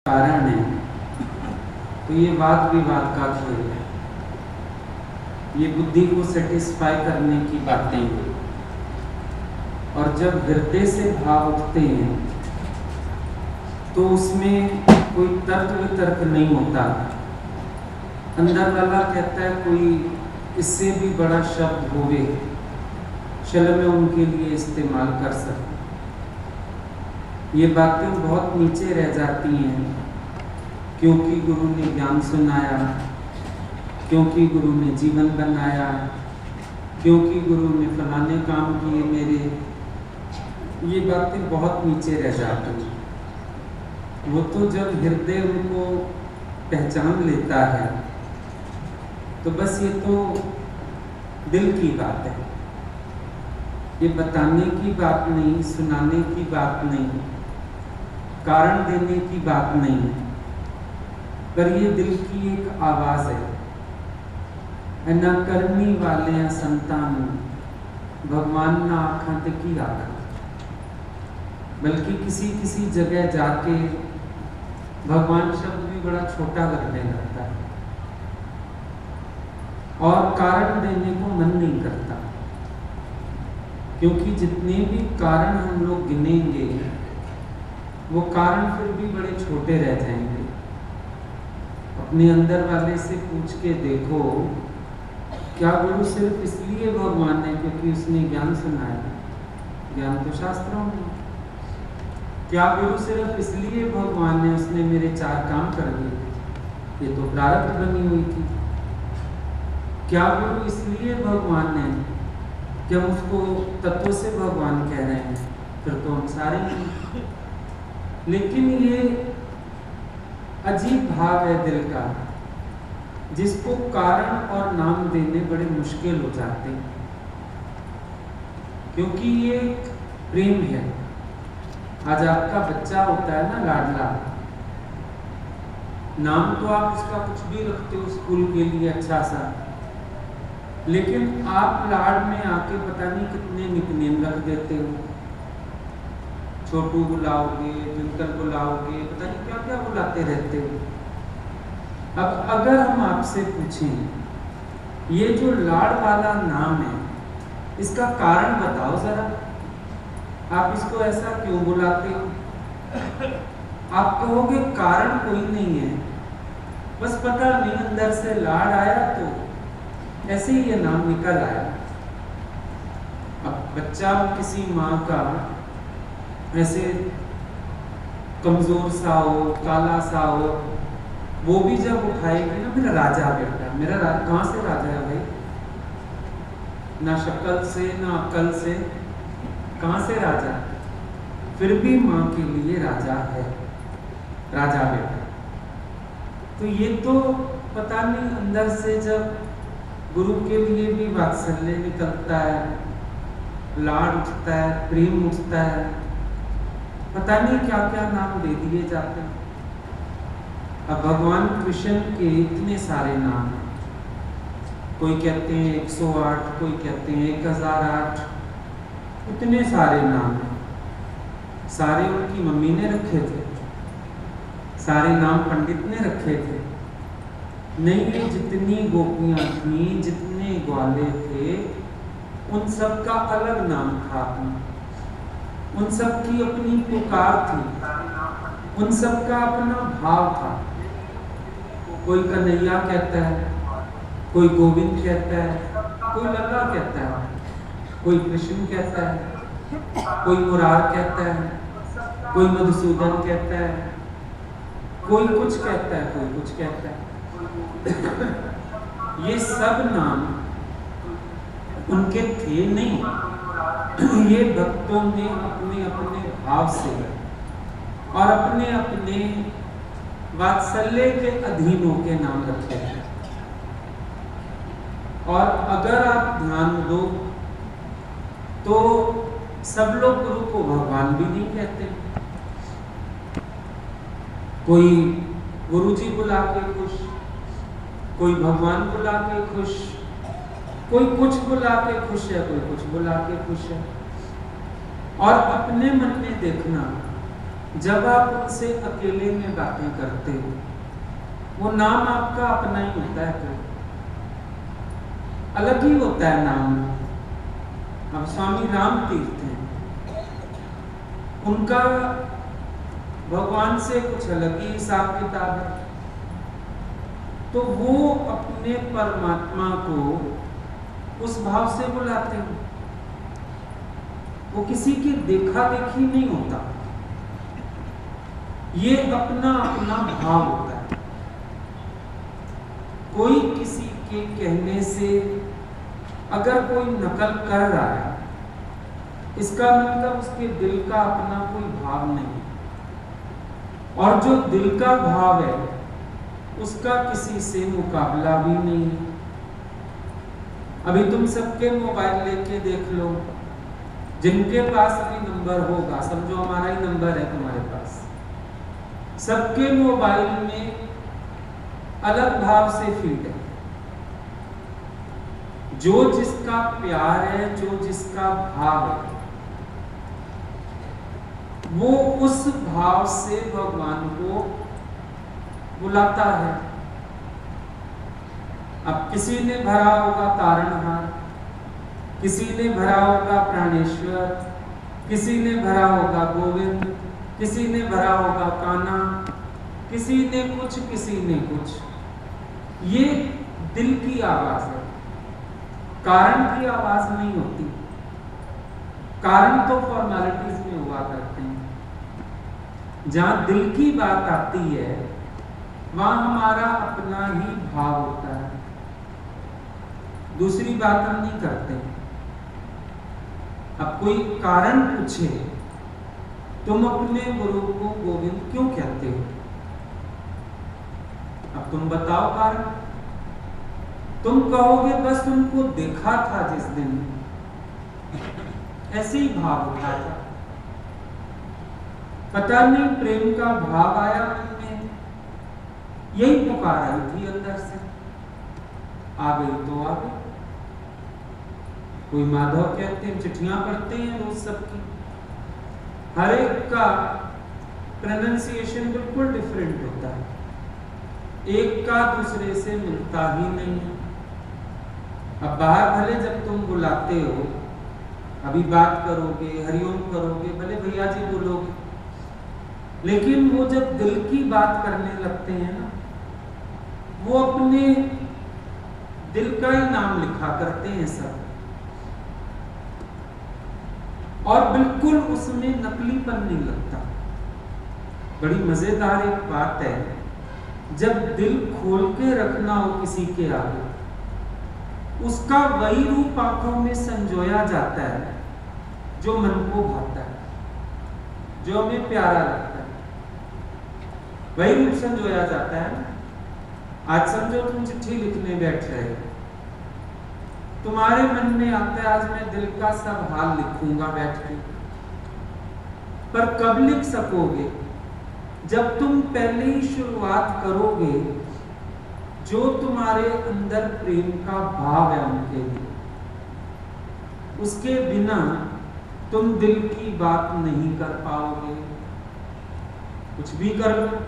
कारण है तो ये वाद विवाद का खेल है, ये बुद्धि को सेटिस्फाई करने की बातें हैं। और जब हृदय से भाव उठते हैं तो उसमें कोई तर्क वितर्क नहीं होता। अंदर वाला कहता है कोई इससे भी बड़ा शब्द होवे, चलो मैं उनके लिए इस्तेमाल कर सकूं। ये बातें बहुत नीचे रह जाती हैं क्योंकि गुरु ने ज्ञान सुनाया, क्योंकि गुरु ने जीवन बनाया, क्योंकि गुरु ने फलाने काम किए मेरे, ये बातें बहुत नीचे रह जाती हैं। वो तो जब हृदय उनको पहचान लेता है तो बस ये तो दिल की बात है, ये बताने की बात नहीं, सुनाने की बात नहीं, कारण देने की बात नहीं, पर ये दिल की एक आवाज है ना। करनी वाले संतान भगवान ना आखा ते की आखा, बल्कि किसी किसी जगह जाके भगवान शब्द भी बड़ा छोटा लगने लगता है और कारण देने को मन नहीं करता, क्योंकि जितने भी कारण हम लोग गिनेंगे वो कारण फिर भी बड़े छोटे रह जाएंगे। अपने अंदर वाले से पूछ के देखो, क्या गुरु सिर्फ इसलिए भगवान है क्योंकि उसने ज्ञान सुनाया? ज्ञान तो शास्त्रों में। क्या गुरु सिर्फ इसलिए भगवान है उसने मेरे 4 काम कर दिए? ये तो प्रारब्ध बनी हुई थी। क्या गुरु इसलिए भगवान है कि हम उसको तत्व से भगवान कह रहे हैं? फिर तो हम सारे ही। लेकिन ये अजीब भाव है दिल का, जिसको कारण और नाम देने बड़े मुश्किल हो जाते हैं, क्योंकि ये प्रेम है। आज आपका बच्चा होता है ना लाडला, नाम तो आप उसका कुछ भी रखते हो स्कूल के लिए अच्छा सा, लेकिन आप लाड में आके पता नहीं कितने निकनेम रख देते हो। छोटू बुलाओगे, ट्विंकल बुलाओगे, पता नहीं क्या क्या बुलाते रहते हो। अब अगर हम आपसे पूछें, ये जो लाड वाला नाम है इसका कारण बताओ जरा, आप इसको ऐसा क्यों बुलाते हो? आप कहोगे कारण कोई नहीं है, बस पता नहीं अंदर से लाड आया तो ऐसे ही ये नाम निकल आया। अब बच्चा किसी माँ का ऐसे कमजोर सा हो, काला सा हो, वो भी जब उठाएगी ना, मेरा राजा बेटा, मेरा कहाँ से राजा है भाई? ना शक्ल से ना अकल से, कहाँ से राजा? फिर भी माँ के लिए राजा है, राजा बेटा। तो ये तो पता नहीं अंदर से जब गुरु के लिए भी वात्सल्य निकलता है, लाड उठता है, प्रेम उठता है, पता नहीं क्या क्या नाम दे दिए जाते हैं। अब भगवान कृष्ण के इतने सारे नाम हैं, कोई कहते हैं 108, कोई कहते हैं 1008, इतने सारे नाम हैं। सारे उनकी मम्मी ने रखे थे, सारे नाम पंडित ने रखे थे? नहीं, ये जितनी गोपियां थी, जितने ग्वाले थे, उन सब का अलग नाम था, उन सब की अपनी पुकार थी, उन सब का अपना भाव था। कोई कन्हैया कहता है, कोई गोविंद कहता है, कोई लल्ला कहता है, कोई कृष्ण कहता है, कोई मुरार कहता है, कोई मधुसूदन कहता है, कोई कुछ कहता है, कोई कुछ कहता है। ये सब नाम उनके थे नहीं, ये भक्तों ने अपने अपने भाव से और अपने अपने वात्सल्य के अधीन होकर नाम रखे हैं। और अगर आप ध्यान दो तो सब लोग गुरु को भगवान भी नहीं कहते। कोई गुरुजी बुला के खुश, कोई भगवान बुला के खुश, कोई कुछ बुला के खुश है, कोई कुछ बुला के खुश है। और अपने मन में देखना, जब आप उनसे अकेले में बातें करते हो, वो नाम आपका अपना ही होता है, कोई अलग ही होता है नाम। अब स्वामी राम तीर्थ हैं, उनका भगवान से कुछ अलग ही हिसाब किताब है। तो वो अपने परमात्मा को उस भाव से बुलाते हैं, वो किसी की देखा देखी नहीं होता, ये अपना अपना भाव होता है। कोई किसी के कहने से अगर कोई नकल कर रहा है, इसका मतलब उसके दिल का अपना कोई भाव नहीं, और जो दिल का भाव है उसका किसी से मुकाबला भी नहीं है। अभी तुम सबके मोबाइल लेके देख लो, जिनके पास भी नंबर होगा, समझो हमारा ही नंबर है तुम्हारे पास, सबके मोबाइल में अलग भाव से फीड है। जो जिसका प्यार है, जो जिसका भाव है, वो उस भाव से भगवान को बुलाता है। अब किसी ने भरा होगा तारणहार, किसी ने भरा होगा प्राणेश्वर, किसी ने भरा होगा गोविंद, किसी ने भरा होगा कान्हा, किसी ने कुछ, किसी ने कुछ। ये दिल की आवाज है, कारण की आवाज नहीं होती। कारण तो फॉर्मेलिटीज में हुआ करते हैं। जहां दिल की बात आती है वहां हमारा अपना ही भाव होता है, दूसरी बात हम नहीं करते। अब कोई कारण पूछे, तुम अपने गुरु को गोविंद क्यों कहते हो? अब तुम बताओ कारण। तुम कहोगे बस उनको देखा था जिस दिन, ऐसे ही भाव उठा था, पता नहीं प्रेम का भाव आया मन में, यही पुकार आई थी अंदर से, आ गई तो आ गई। कोई माधव कहते हैं, चिट्ठियां पढ़ते हैं रोज सबकी, हर एक का प्रोनाउंसिएशन बिल्कुल डिफरेंट होता है, एक का दूसरे से मिलता ही नहीं। अब बाहर भले जब तुम बुलाते हो, अभी बात करोगे, हरिओम करोगे, भले भैया जी बोलोगे, लेकिन वो जब दिल की बात करने लगते हैं ना, वो अपने दिल का ही नाम लिखा करते हैं सब, और बिल्कुल उसमें नकलीपन नहीं लगता। बड़ी मजेदार एक बात है, जब दिल खोल के रखना हो किसी के आगे, उसका वही रूप आंखों में संजोया जाता है जो मन को भाता है, जो हमें प्यारा लगता है, वही रूप संजोया जाता है। आज समझो तुम चिट्ठी लिखने बैठ रहे हो, तुम्हारे मन में आता है आज मैं दिल का सब हाल लिखूंगा बैठ के, पर कब लिख सकोगे? जब तुम पहले ही शुरुआत करोगे, जो तुम्हारे अंदर प्रेम का भाव है उनके लिए, उसके बिना तुम दिल की बात नहीं कर पाओगे, कुछ भी कर लो।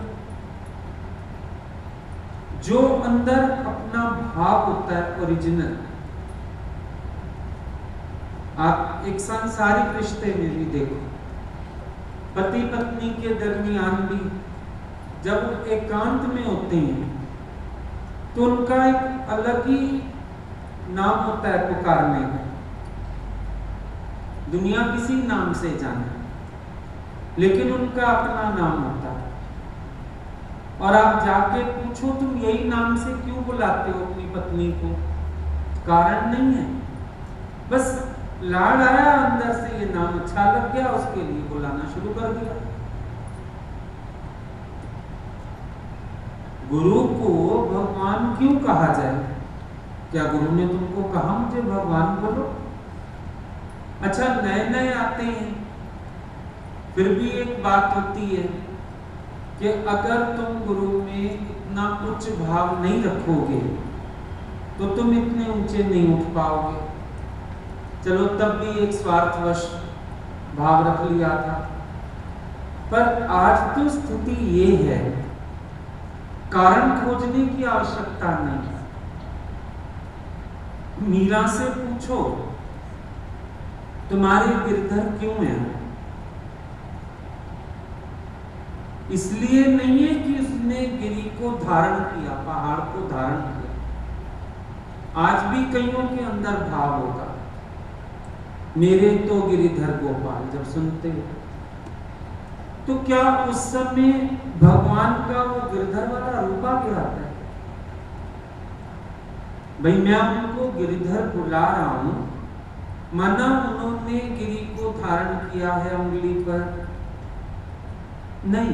जो अंदर अपना भाव होता है ओरिजिनल, आप एक सांसारिक रिश्ते में भी देखो, पति पत्नी के दरमियान भी जब एकांत में होते हैं तो उनका एक अलग ही नाम होता है पुकारने का। दुनिया किसी नाम से जाने, लेकिन उनका अपना नाम होता है। और आप जाके पूछो तुम यही नाम से क्यों बुलाते हो अपनी पत्नी को, कारण नहीं है, बस लाड आया अंदर से, ये नाम अच्छा लग गया, उसके लिए बुलाना शुरू कर दिया। गुरु को भगवान क्यों कहा जाए? क्या गुरु ने तुमको कहा मुझे भगवान बोलो? अच्छा, नए नए आते हैं, फिर भी एक बात होती है कि अगर तुम गुरु में इतना उच्च भाव नहीं रखोगे तो तुम इतने ऊंचे नहीं उठ पाओगे। चलो तब भी एक स्वार्थवश भाव रख लिया था, पर आज तो स्थिति ये है, कारण खोजने की आवश्यकता नहीं। मीरा से पूछो तुम्हारे गिरधर क्यों है? इसलिए नहीं है कि उसने गिरी को धारण किया, पहाड़ को धारण किया। आज भी कईयों के अंदर भाव होगा, मेरे तो गिरिधर गोपाल जब सुनते हो, तो क्या उस समय भगवान का वो गिरधर वाला रूप आ गया है? भाई मैं उनको गिरिधर बुला रहा हूं, माना उन्होंने गिरी को धारण किया है उंगली पर, नहीं,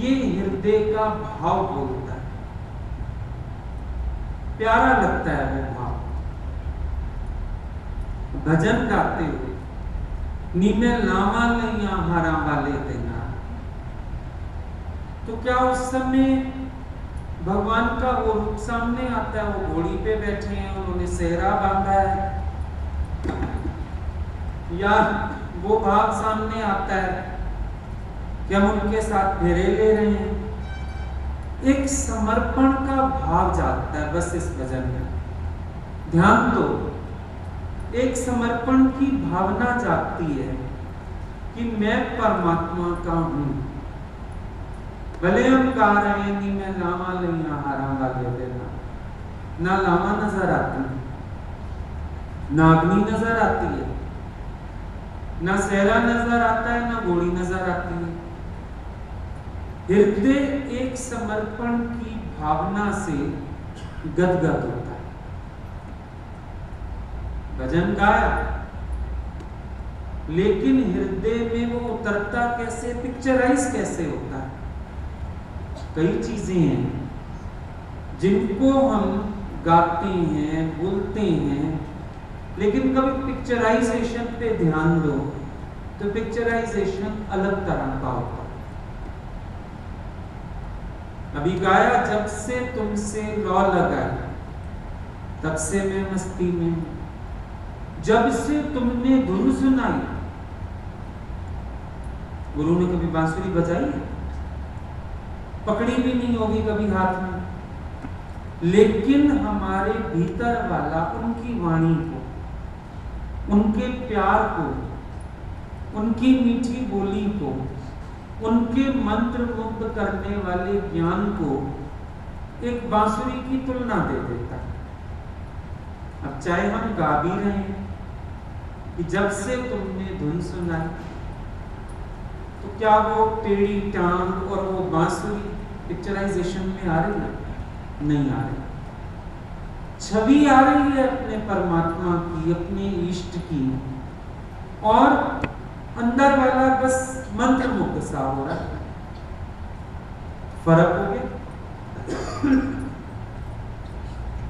ये हृदय का भाव बोलता है, प्यारा लगता है वो भाव। भजन गाते हुए नीमे लामा लैया हारा वाले देना, तो क्या उस समय भगवान का वो रूप सामने आता है? वो घोड़ी पे बैठे हैं, उन्होंने सेहरा बांधा है, या वो भाव सामने आता है कि हम उनके साथ फेरे ले रहे हैं? एक समर्पण का भाव जागता है बस इस भजन में, ध्यान दो। एक समर्पण की भावना जागती है कि मैं परमात्मा का हूं। भले हम गा रहे हैं नी मैं लामा लैया हारा वाले देना, ना लामा नजर आती है, ना अग्नि नजर आती है, ना सेहरा नजर आता है, ना घोड़ी नजर आती है। हृदय एक समर्पण की भावना से गदगद होता है। भजन गाया, लेकिन हृदय में वो उतरता कैसे, पिक्चराइज कैसे होता है? कई चीजें हैं जिनको हम गाते हैं, बोलते हैं, लेकिन कभी पिक्चराइजेशन पे ध्यान दो तो पिक्चराइजेशन अलग तरह का होता है। अभी गाया, जब से तुमसे लौ लगाई तब से मैं मस्ती में हूं, जब से तुमने धुन सुनाई। गुरु ने कभी बांसुरी बजाई है? पकड़ी भी नहीं होगी कभी हाथ में, लेकिन हमारे भीतर वाला उनकी वाणी को, उनके प्यार को, उनकी मीठी बोली को, उनके मंत्र मुग्ध करने वाले ज्ञान को एक बांसुरी की तुलना दे देता है। अब चाहे हम गा भी रहे हैं कि जब से तुमने धुन सुनाई, तो क्या वो टेढ़ी टांग और वो बांसुरी पिक्चराइजेशन में आ रही है? नहीं आ रही। छवि आ रही है अपने परमात्मा की, अपने इष्ट की, और अंदर वाला बस मंत्र मुग्ध सा हो रहा है। फर्क हो गया।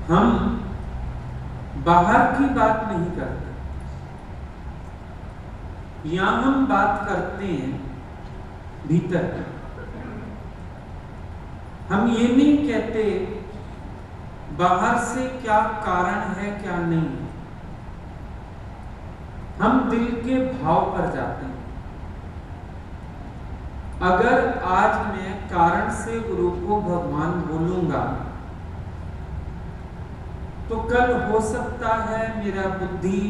हम बाहर की बात नहीं करते, या हम बात करते हैं भीतर। हम ये नहीं कहते बाहर से क्या कारण है क्या नहीं, हम दिल के भाव पर जाते हैं। अगर आज मैं कारण से गुरु को भगवान बोलूंगा, तो कल हो सकता है मेरा बुद्धि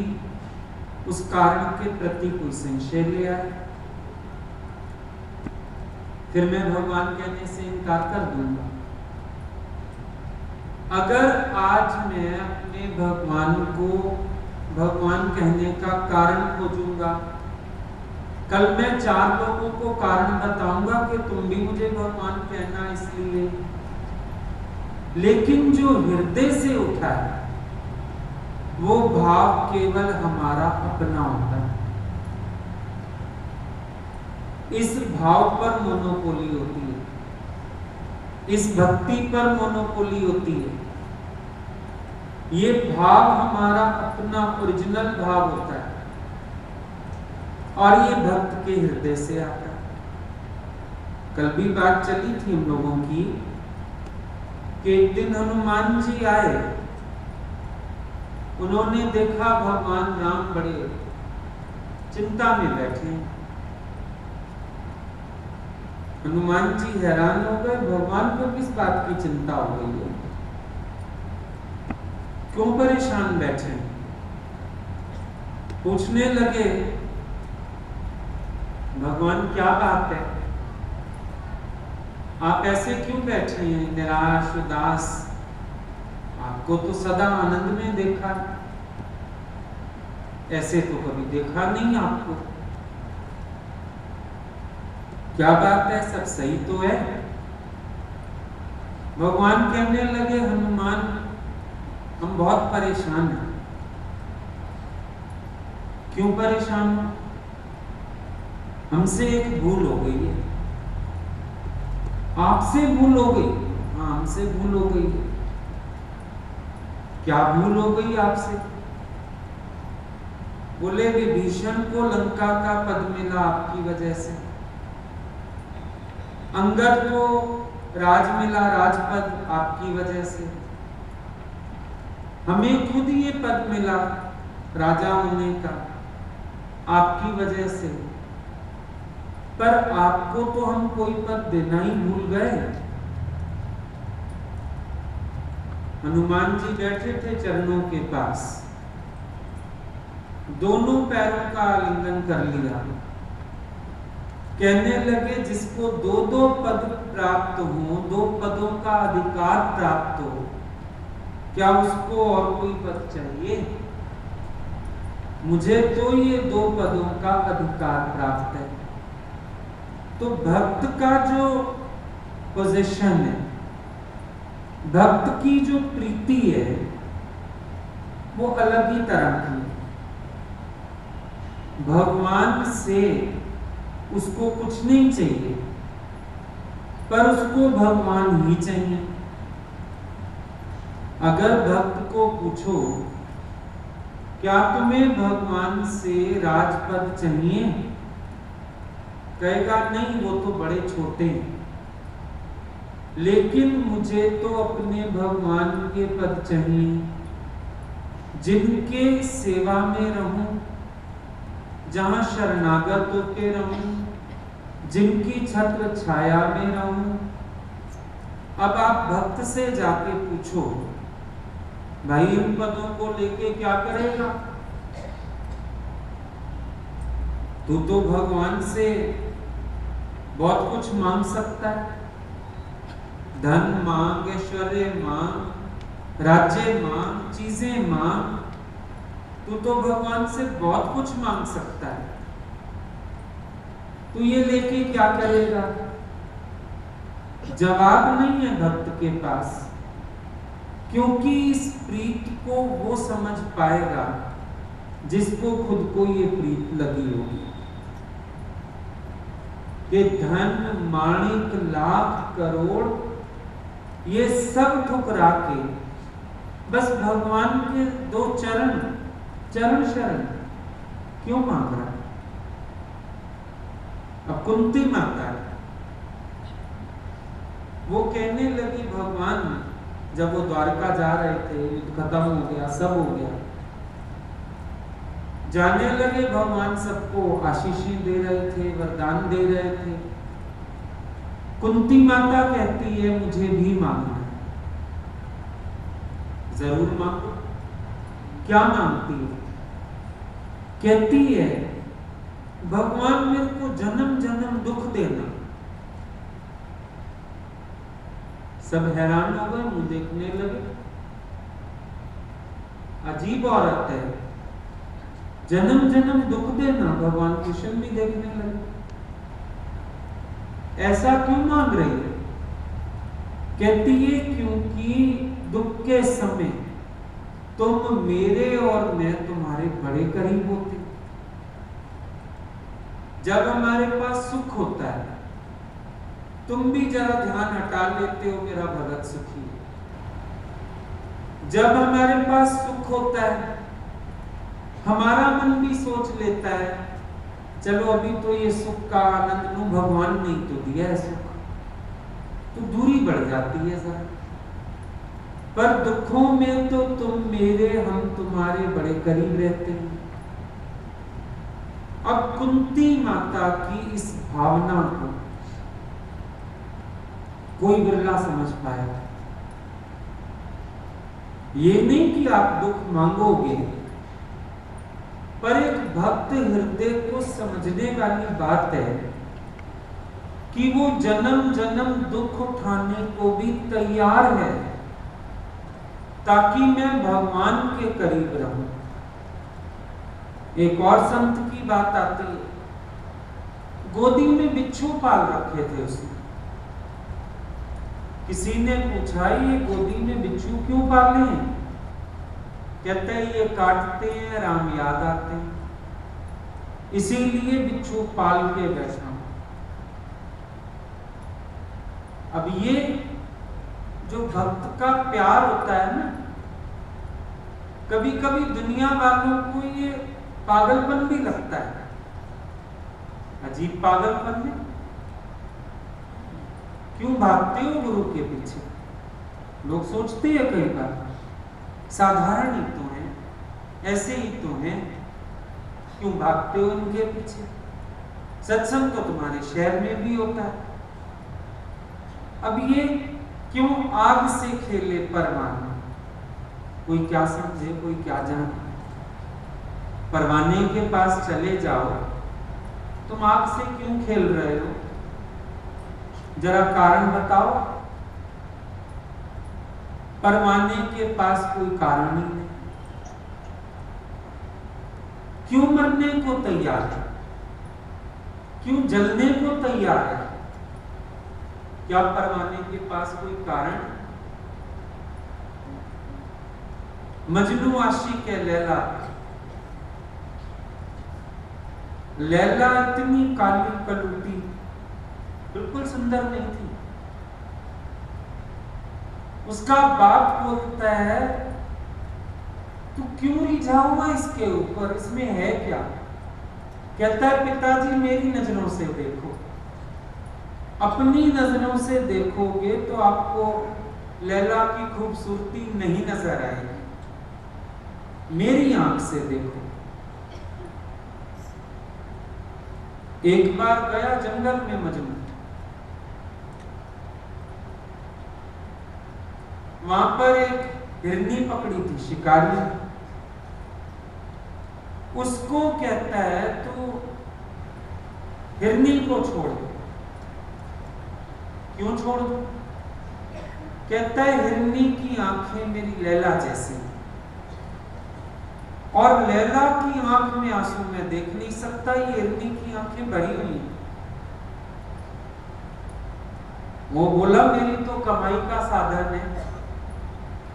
उस कारण के प्रति कोई संशय ले आए, फिर मैं भगवान कहने से इनकार कर दूंगा। अगर आज मैं अपने भगवान को भगवान कहने का कारण खोजूंगा, कल मैं 4 लोगों को कारण बताऊंगा कि तुम भी मुझे भगवान कहना इसलिए। लेकिन जो हृदय से उठा है वो भाव केवल हमारा अपना होता है। इस भाव पर मोनोपोली होती है, इस भक्ति पर मोनोपोली होती है। ये भाव हमारा अपना ओरिजिनल भाव होता है, और ये भक्त के हृदय से आता है। कल भी बात चली थी हम लोगों की कि एक दिन हनुमान जी आए, उन्होंने देखा भगवान राम बड़े चिंता में बैठे, हनुमान जी हैरान हो गए, भगवान को किस बात की चिंता हो गई है, क्यों परेशान बैठे। पूछने लगे, भगवान क्या बात है, आप ऐसे क्यों बैठे हैं निराश उदास, आपको तो सदा आनंद में देखा, ऐसे तो कभी देखा नहीं आपको, क्या बात है, सब सही तो है। भगवान कहने लगे, हनुमान हम बहुत परेशान हैं। क्यों परेशान हो, हमसे एक भूल हो गई है। आपसे भूल हो गई, हाँ हमसे भूल हो गई है। क्या भूल हो गई आपसे, बोले विभीषण को लंका का पद मिला आपकी वजह से, अंगद को राज मिला, राजपद आपकी वजह से, हमें खुद ये पद मिला राजा होने का आपकी वजह से, पर आपको तो हम कोई पद देना ही भूल गए। हनुमान जी बैठे थे चरणों के पास, दोनों पैरों का आलिंगन कर लिया, कहने लगे जिसको दो दो पद प्राप्त हो, दो पदों का अधिकार प्राप्त हो, क्या उसको और कोई पद चाहिए, मुझे तो ये दो पदों का अधिकार प्राप्त है। तो भक्त का जो पोजीशन है, भक्त की जो प्रीति है, वो अलग ही तरह की है। भगवान से उसको कुछ नहीं चाहिए, पर उसको भगवान ही चाहिए। अगर भक्त को पूछो क्या तुम्हें भगवान से राजपद चाहिए, कहेगा नहीं वो तो बड़े छोटे हैं, लेकिन मुझे तो अपने भगवान के पद चाहिए, जिनके सेवा में रहूं, जहां शरणागत होके रहूं, जिनकी छत्र छाया में रहूं। अब आप भक्त से जाके पूछो भाई इन पदों को लेके क्या करेगा, तू तो भगवान से बहुत कुछ मांग सकता है, धन मांग, ऐश्वर्य मांग, राज्य मांग, चीजें मांग, तू तो भगवान से बहुत कुछ मांग सकता है, तू ये लेके क्या करेगा। जवाब नहीं है भक्त के पास, क्योंकि इस प्रीत को वो समझ पाएगा जिसको खुद को ये प्रीत लगी होगी कि धन माणिक लाख करोड़ ये सब ठुकरा के बस भगवान के दो चरण शरण क्यों मांग रहा है। अब कुंती माता है, वो कहने लगी भगवान, जब वो द्वारका जा रहे थे, युद्ध खत्म हो गया, सब हो गया, जाने लगे, भगवान सबको आशीषें दे रहे थे, वरदान दे रहे थे। कुंती माता कहती है मुझे भी मांगना है। जरूर मांगो। क्या मांगती है? कहती है भगवान मेरे को जन्म जन्म दुख देना। सब हैरान हो गए, मुंह देखने लगे, अजीब औरत है, जन्म जन्म दुख देना। भगवान कृष्ण भी देखने लगे, ऐसा क्यों मांग रही है? कहती है क्योंकि दुख के समय तुम मेरे और मैं तुम्हारे बड़े करीब होते। जब हमारे पास सुख होता है तुम भी जरा ध्यान हटा लेते हो, मेरा भगत सुखी है। जब हमारे पास सुख होता है हमारा मन भी सोच लेता है चलो अभी तो ये सुख का आनंद लूं, भगवान ने तो दिया है सुख, तो दूरी बढ़ जाती है जरा। पर दुखों में तो तुम मेरे, हम तुम्हारे बड़े करीब रहते हैं। अब कुंती माता की इस भावना को कोई बिरला समझ पाएगा। ये नहीं कि आप दुख मांगोगे, पर एक भक्त हृदय को समझने वाली बात है कि वो जन्म जन्म दुख उठाने को भी तैयार है ताकि मैं भगवान के करीब रहूं। एक और संत की बात आती है, गोदी में बिच्छू पाल रखे थे उसने। किसी ने पूछा ये गोदी में बिच्छू क्यों पाले हैं? कहते हैं ये काटते हैं, राम याद आते हैं, इसीलिए बिच्छू पाल के बैठा हूं। अब ये जो भक्त का प्यार होता है ना, कभी कभी दुनिया वालों को ये पागलपन भी लगता है, अजीब पागलपन है। क्यों भागते हो गुरु के पीछे? लोग सोचते हैं कई बार साधारण ही तो हैं, ऐसे ही तो हैं, क्यों भागते हो उनके पीछे? सत्संग तो तुम्हारे शहर में भी होता है। अब ये क्यों आग से खेले परवाने? कोई क्या समझे, कोई क्या जाने। परवाने के पास चले जाओ, तुम आग से क्यों खेल रहे हो? जरा कारण बताओ। परवाने के पास कोई कारण ही नहीं, क्यों मरने को तैयार है? क्यों जलने को तैयार है? क्या परवाने के पास कोई कारण? मजनू आशिक है लैला, लैला इतनी काली कलूटी, बिल्कुल सुंदर नहीं थी। उसका बाप बोलता है तू क्यों रिझा हुआ इसके ऊपर, इसमें है क्या? कहता है पिताजी मेरी नजरों से देखो। अपनी नजरों से देखोगे तो आपको लैला की खूबसूरती नहीं नजर आएगी, मेरी आंख से देखो। एक बार गया जंगल में मजनू, वहां पर एक हिरनी पकड़ी थी शिकारी, उसको कहता है तू हिरनी को छोड़ दो। क्यों छोड़ दो? कहता है हिरनी की आंखें मेरी लैला जैसी, और लैला की आंख में आंसू मैं देख नहीं सकता, ये हिरनी की आंखें भरी हुई। वो बोला मेरी तो कमाई का साधन है,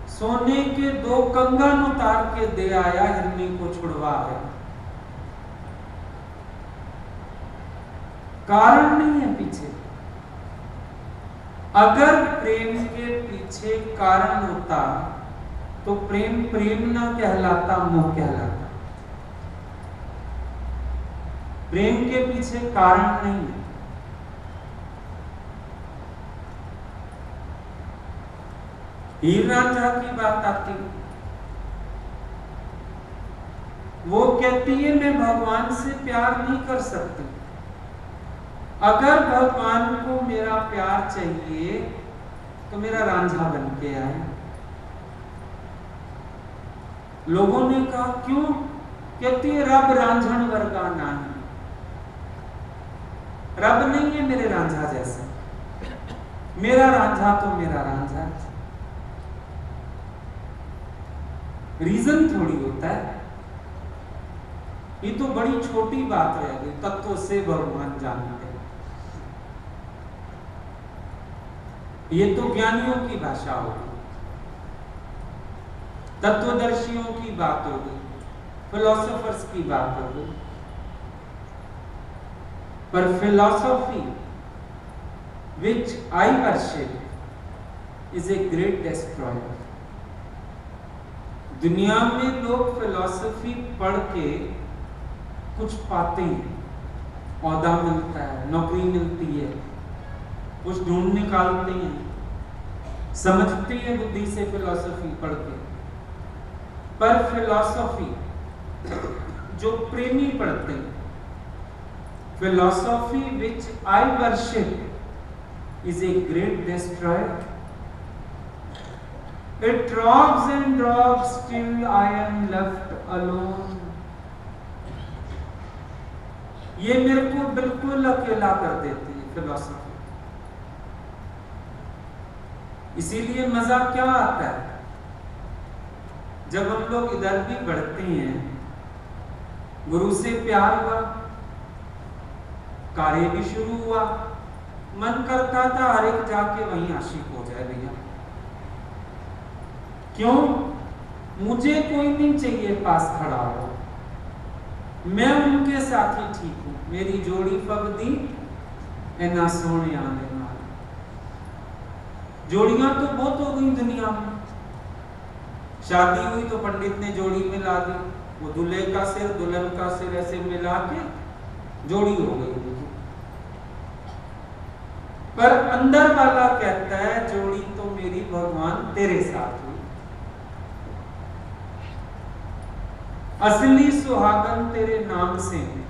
सोने के 2 कंगन उतार के दे आया, हिरनी को छुड़वा है। कारण नहीं है पीछे। अगर प्रेम के पीछे कारण होता तो प्रेम प्रेम ना कहलाता, मोह कहलाता। प्रेम के पीछे कारण नहीं है। हीर रांझा की बात आती, वो कहती है मैं भगवान से प्यार नहीं कर सकती। अगर भगवान को मेरा प्यार चाहिए तो मेरा रांझा बन के आए। लोगों ने कहा क्यों? कहती है रब रांझण वर्गा नहीं, रब नहीं है मेरे रांझा जैसा, मेरा रांझा तो मेरा रांझा। रीजन थोड़ी होता है, ये तो बड़ी छोटी बात रह गई, तत्व से भगवान जानते हैं। ये तो ज्ञानियों की भाषा होगी, तत्वदर्शियों की बात होगी, फिलोसोफर्स की बात होगी। पर philosophy which I worship is a great destroyer। दुनिया में लोग फिलॉसफी पढ़ के कुछ पाते हैं, औहदा मिलता है, नौकरी मिलती है, कुछ ढूंढ निकालते हैं, समझते हैं बुद्धि से फिलॉसफी पढ़ के। पर फिलॉसफी जो प्रेमी पढ़ते हैं, philosophy which I worship is a great destroyer. It robs and robs till I am left alone. ये मेरे को बिल्कुल अकेला कर देती है फिलॉसफी। इसीलिए मजा क्या आता है जब हम लोग इधर भी बढ़ते हैं, गुरु से प्यार हुआ, कार्य भी शुरू हुआ, मन करता था हर एक जाके वहीं आशिक हो जाए भैया। क्यों? मुझे कोई नहीं चाहिए पास खड़ा हो, मैं उनके साथ ही ठीक हूं। मेरी जोड़ी पगदी ना सोने आने वाले। जोड़ियां तो बहुत हो गई दुनिया में। शादी हुई तो पंडित ने जोड़ी मिला दी, वो दूल्हे का सिर दुल्हन का सिर ऐसे मिला के जोड़ी हो गई। पर अंदर वाला कहता है जोड़ी तो मेरी भगवान तेरे साथ हुई। असली सुहागन तेरे नाम से है।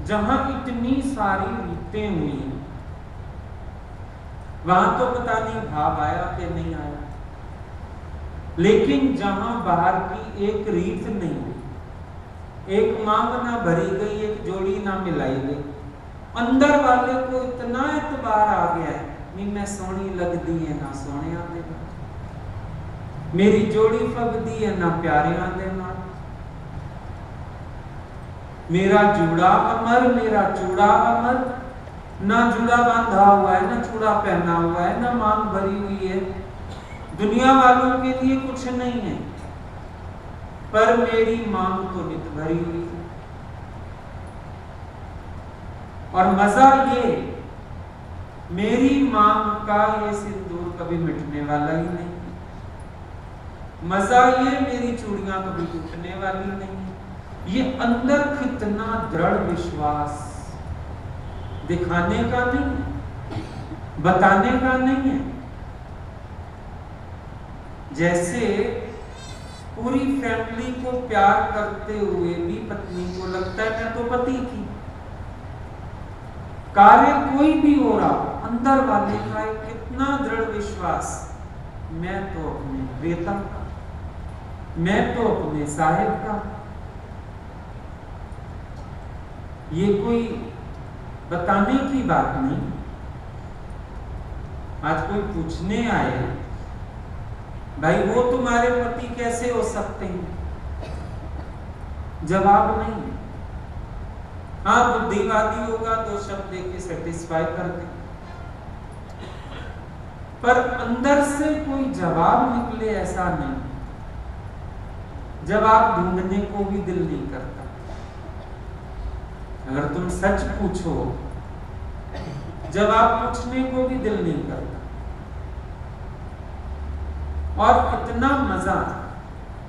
जहां इतनी सारी रीतें हुई, वहां तो पता नहीं भाव आया कि नहीं आया, लेकिन जहां बाहर की एक रीत नहीं हुई, एक मांग ना भरी गई, एक जोड़ी ना मिलाई गई, अंदर वाले को इतना एतबार आ गया है, नहीं मैं सोहनी लगदी है ना सोहने आंदे नाल, मेरी जोड़ी फगदी है ना प्यारे आंदे नाल, मेरा जूड़ा अमर मेरा चूड़ा अमर, ना जूड़ा बांधा हुआ है ना चूड़ा पहना हुआ है ना मांग भरी हुई है। दुनिया वालों के लिए कुछ नहीं है, पर मेरी मांग तो नित भरी हुई है। और मजा ये, मेरी मांग का ये सिंदूर कभी मिटने वाला ही नहीं। मजा ये, मेरी चूड़ियां कभी टूटने वाली नहीं। ये अंदर कितना दृढ़ विश्वास, दिखाने का नहीं, बताने का नहीं है। जैसे पूरी फैमिली को प्यार करते हुए भी पत्नी को लगता है मैं तो पति की। कार्य कोई भी हो रहा, अंदर वाले का एक कितना दृढ़ विश्वास, मैं तो अपने प्रियतम का, मैं तो अपने साहिब का। ये कोई बताने की बात नहीं। आज कोई पूछने आए भाई वो तुम्हारे पति कैसे हो सकते हैं, जवाब नहीं। हाँ बुद्धिवादी होगा तो शब्द देके सेटिस्फाई कर दे, पर अंदर से कोई जवाब निकले ऐसा नहीं। जवाब ढूंढने को भी दिल नहीं करता। अगर तुम सच पूछो, जवाब पूछने को भी दिल नहीं करता। और इतना मजा,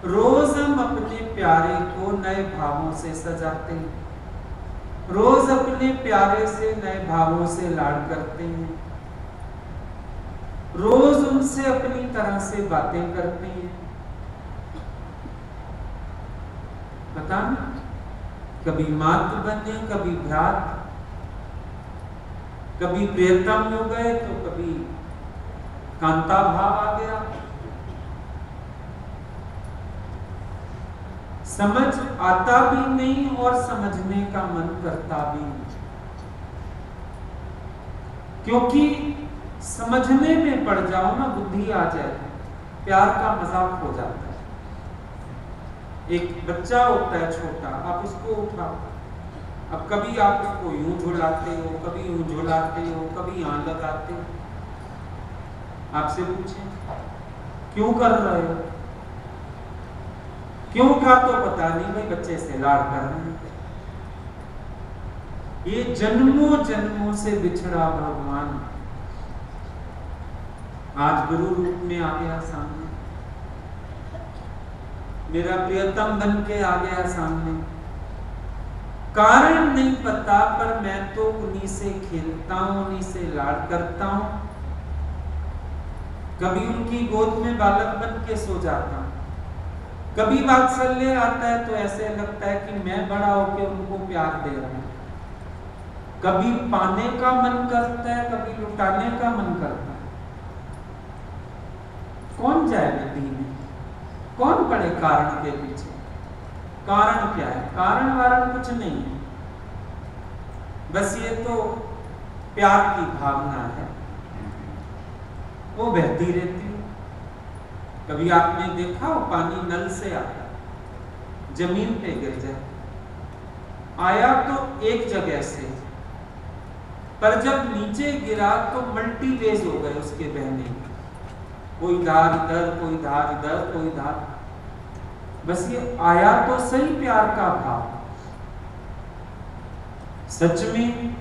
रोज हम अपने प्यारे को नए भावों से सजाते हैं, रोज अपने प्यारे से नए भावों से लाड करते हैं, रोज उनसे अपनी तरह से बातें करते हैं। पता नहीं कभी मात बने, कभी भ्रात, कभी प्रियतम हो गए तो कभी कांता भाव आ गया। समझ आता भी नहीं और समझने का मन करता भी नहीं, क्योंकि समझने में पड़ जाओ ना, बुद्धि आ जाए, प्यार का मजाक हो जाता है। एक बच्चा होता है छोटा, आप उसको उठाओ, अब कभी आप उसको यूं झुलाते हो, कभी यूं झुलाते हो, कभी यहां लगाते हो। आपसे पूछें क्यों कर रहे हो, क्यों का तो पता नहीं, भाई बच्चे से लाड़ कर रहे हैं। ये जन्मों जन्मों से बिछड़ा भगवान आज गुरु रूप में आ गया सामने, मेरा प्रियतम बन के आ गया सामने। कारण नहीं पता, पर मैं तो उन्हीं से खेलता हूं, उन्हीं से लाड़ करता हूं। कभी उनकी गोद में बालक बन के सो जाता हूं, कभी वात्सल्य आता है तो ऐसे लगता है कि मैं बड़ा होकर उनको प्यार दे रहा हूं। कभी पाने का मन करता है, कभी लुटाने का मन करता है। कौन जाए नदी में, कौन पड़े कारण के पीछे? कारण क्या है? कारण वारण कुछ नहीं है, बस ये तो प्यार की भावना है, वो बहती रहती है। कभी आपने देखा हो पानी नल से आता, जमीन पे गिर जाए, आया तो एक जगह से, पर जब नीचे गिरा तो मल्टी वेज हो गए उसके बहने, कोई धार इधर, कोई धार इधर, कोई धार। बस ये आया तो सही प्यार का भाव, सच में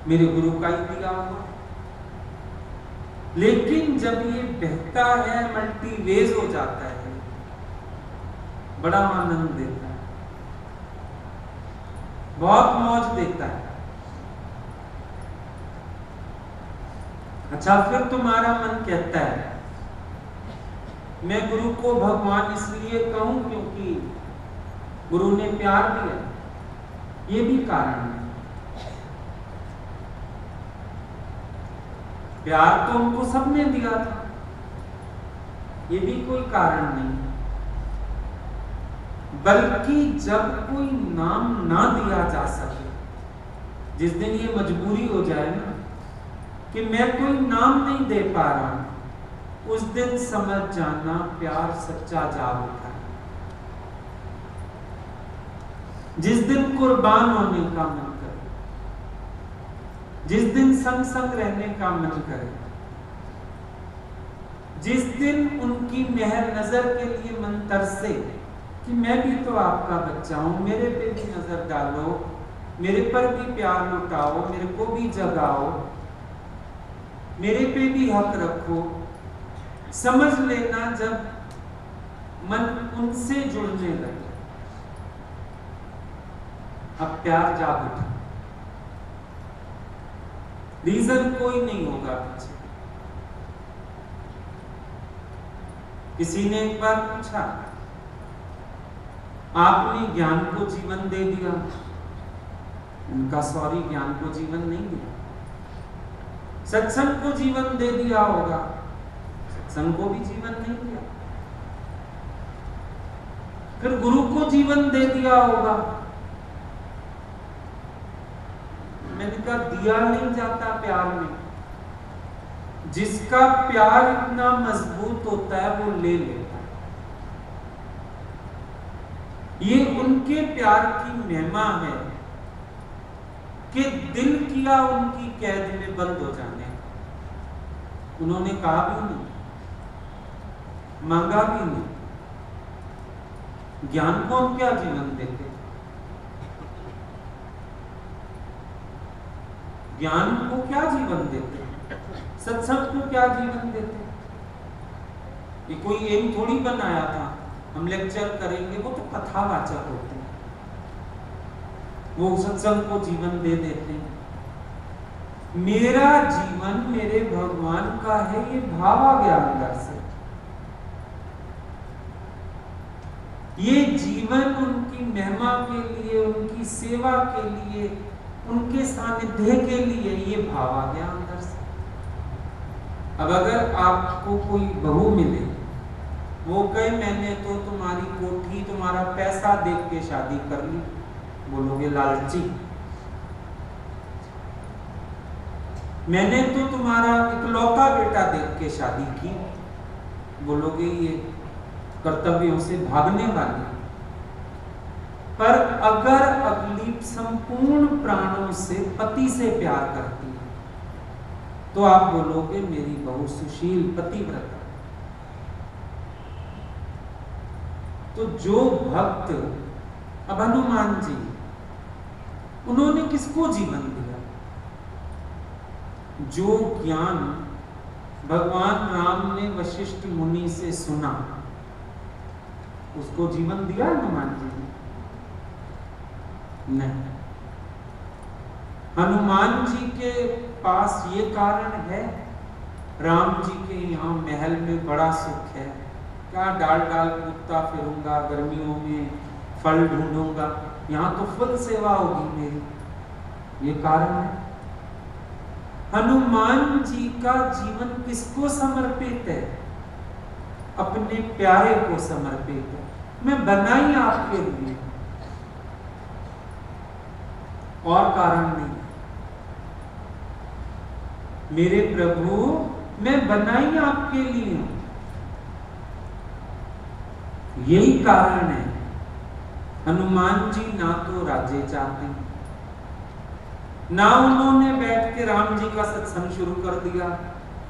मेरे गुरु का ही दिया हुआ। लेकिन जब ये बहता है, मल्टी वेज हो जाता है, बड़ा आनंद देता है, बहुत मौज देता है। अच्छा, फिर तुम्हारा मन कहता है मैं गुरु को भगवान इसलिए कहूं क्योंकि गुरु ने प्यार दिया, ये भी कारण है। प्यार तो उनको सबने दिया था, ये भी कोई कारण नहीं। बल्कि जब कोई नाम ना दिया जा सके, जिस दिन ये मजबूरी हो जाए ना कि मैं कोई नाम नहीं दे पा रहा हूं, उस दिन समझ जाना प्यार सच्चा जाग उठा है। जिस दिन कुर्बान होने का मन करे, जिस दिन संग संग रहने का मन करे, जिस दिन उनकी मेहर नजर के लिए मन तरसे कि मैं भी तो आपका बच्चा हूं, मेरे पे भी नजर डालो, मेरे पर भी प्यार लुटाओ, मेरे को भी जगाओ, मेरे पे भी हक रखो। समझ लेना जब मन उनसे जुड़ने लगे, अब प्यार जाग उठा। रीजन कोई नहीं होगा पीछे। किसी ने एक बार पूछा, आपने ज्ञान को जीवन दे दिया? उनका सॉरी, ज्ञान को जीवन नहीं दिया। सत्संग को जीवन दे दिया होगा, सत्संग को भी जीवन नहीं दिया। फिर गुरु को जीवन दे दिया होगा। मैंने कहा दिया नहीं जाता प्यार में। जिसका प्यार इतना मजबूत होता है वो ले लेता है। ये उनके प्यार की महिमा है कि दिल किया उनकी कैद में बंद हो जाने। उन्होंने कहा भी नहीं, मांगा भी नहीं। ज्ञान को हम क्या जीवन देते? ज्ञान को क्या जीवन देते? सत्संग को क्या जीवन देते? ये कोई एम थोड़ी बनाया था हम लेक्चर करेंगे, वो तो कथावाचक होते हैं, वो सत्संग को जीवन दे देते हैं। मेरा जीवन मेरे भगवान का है, ये भाव आ गया अंदर से। ये जीवन उनकी महिमा के लिए, उनकी सेवा के लिए, उनके सानिध्य के लिए, ये भाव आ गया अंदर से। अब अगर आपको कोई बहू मिले, वो कहे मैंने तो तुम्हारी कोठी, तुम्हारा पैसा देख के शादी कर ली, बोलोगे लालची। मैंने तो तुम्हारा इकलौता बेटा देख के शादी की, बोलोगे ये कर्तव्यों से भागने वाली। पर अगर अगली संपूर्ण प्राणों से पति से प्यार करती है, तो आप बोलोगे मेरी बहू सुशील पतिव्रता। तो जो भक्त, अब हनुमान जी, उन्होंने किसको जीवन दिया? जो ज्ञान भगवान राम ने वशिष्ठ मुनि से सुना, उसको जीवन दिया हनुमान जी ने? नहीं। हनुमान जी के पास ये कारण है, राम जी के यहाँ महल में बड़ा सुख है, क्या डाल डाल कूदता फिरूंगा, गर्मियों में फल ढूंढूंगा, यहाँ तो फुल सेवा होगी मेरी। ये कारण है। हनुमान जी का जीवन किसको समर्पित है? अपने प्यारे को समर्पित है। मैं बनाई आपके लिए, और कारण नहीं। मेरे प्रभु, मैं बनाई आपके लिए, यही कारण है। हनुमान जी ना तो राज्य चाहते हैं, ना उन्होंने बैठ के राम जी का सत्संग शुरू कर दिया,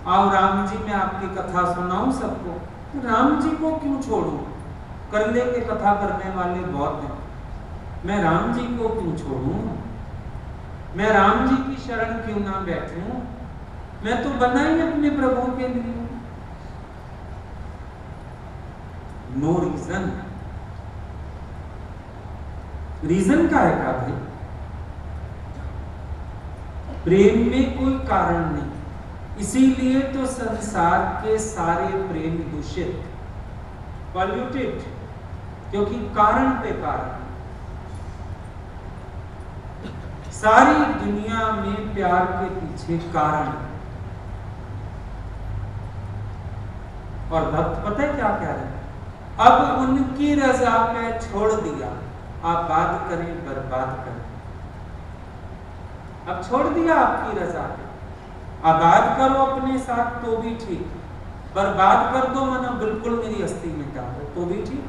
आओ राम जी मैं आपकी कथा सुनाऊं सबको। राम जी को क्यों छोड़ूं? कर ले के कथा करने वाले बहुत हैं, मैं राम जी को क्यों छोड़ूं? मैं राम जी की शरण क्यों ना बैठूं? मैं तो बना ही अपने प्रभु के लिए। No reason. रीजन का है का भाई? प्रेम में कोई कारण नहीं, इसीलिए तो संसार के सारे प्रेम दूषित, पॉल्यूटेड, क्योंकि कारण पे कारण। सारी दुनिया में प्यार के पीछे कारण। और भक्त पता है क्या कह रहे हैं? अब उनकी रजा पे छोड़ दिया, आबाद करें बर्बाद करें। अब छोड़ दिया आपकी रजा पे, आबाद करो अपने साथ तो भी ठीक, बर्बाद कर दो मना बिल्कुल मेरी अस्थि में डालो तो भी ठीक।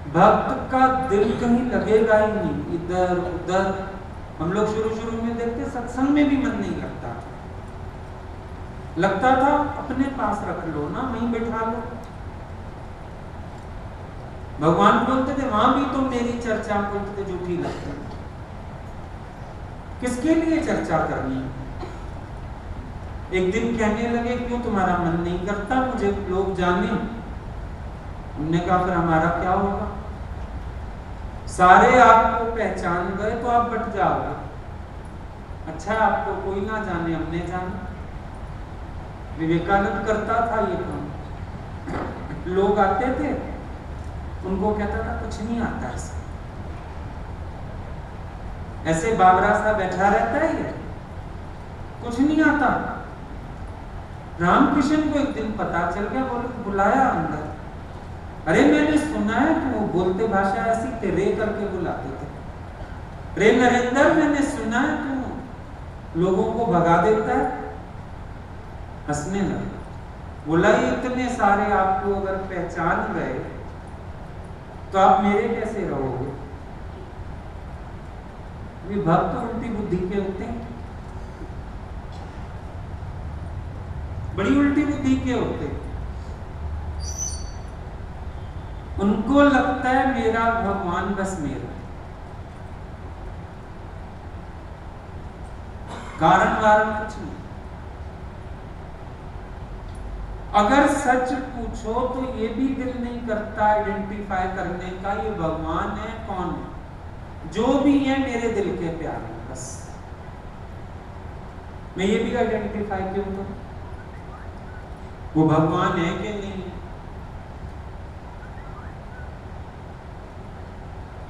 भक्त का दिल कहीं लगेगा ही नहीं, इधर उधर। हम लोग शुरू में देखते सत्संग में भी मन नहीं लगता था, लगता था अपने पास रख लो ना, वहीं बैठा लो। भगवान बोलते थे वहां भी तो मेरी चर्चा बोलते थे झूठी लगती है। किसके लिए चर्चा करनी है? एक दिन कहने लगे क्यों तुम्हारा मन नहीं करता मुझे लोग जाने? हमने कहा फिर हमारा क्या होगा? सारे आपको पहचान गए तो आप बट जाओगे। अच्छा आपको कोई ना जाने, हमने जाना। विवेकानंद करता था ये काम। लोग आते थे, उनको कहता था कुछ नहीं आता ऐसा, ऐसे बाबरा सा बैठा रहता है ये, कुछ नहीं आता। रामकृष्ण को एक दिन पता चल गया, बोले बुलाया अंदर। अरे मैंने सुना है कि वो बोलते भाषा ऐसी थे, रे करके बुलाते थे। रे नरेंद्र, मैंने सुना है तू लोगों को भगा देता है। हंसने लगा, बोला ये इतने सारे आपको अगर पहचान गए तो आप मेरे कैसे रहोगे? ये भक्त तो उल्टी बुद्धि के होते हैं, बड़ी उल्टी बुद्धि के होते हैं। उनको लगता है मेरा भगवान बस मेरा, कारण वारण कुछ नहीं। अगर सच पूछो तो ये भी दिल नहीं करता आइडेंटिफाई करने का ये भगवान है कौन है। जो भी है मेरे दिल के प्यारे, बस मैं ये भी आइडेंटिफाई क्यों करूं? वो भगवान है कि नहीं?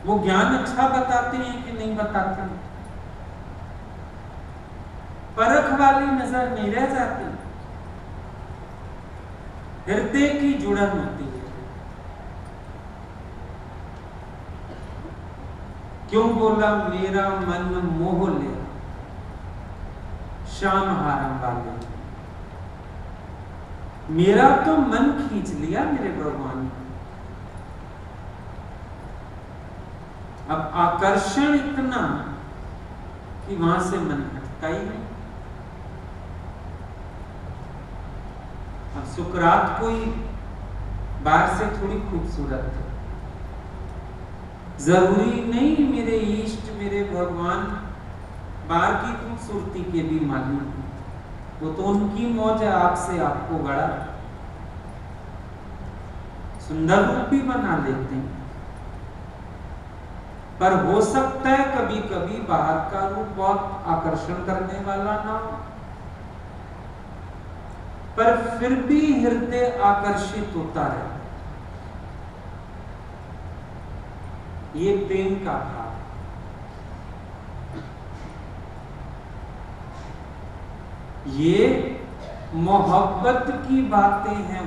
वो ज्ञान अच्छा बताते हैं कि नहीं बताते हैं? परख वाली नजर नहीं रह जाती, हृदय की जुड़न होती है। क्यों बोला मेरा मन मोह ले श्याम हारम वाले? मेरा तो मन खींच लिया मेरे भगवान ने। अब आकर्षण इतना कि वहां से मन हटता ही नहीं। सुकरात कोई बाहर से थोड़ी खूबसूरत है, जरूरी नहीं मेरे इष्ट मेरे भगवान बाहर की खूबसूरती के भी मालिक हैं। वो तो उनकी मौज है आपसे आपको गढ़ा, सुंदर रूप भी बना लेते हैं। पर हो सकता है कभी कभी बाहर का रूप बहुत आकर्षण करने वाला ना हो, पर फिर भी हृदय आकर्षित होता है। ये प्रेम का भाव। ये मोहब्बत की बातें हैं।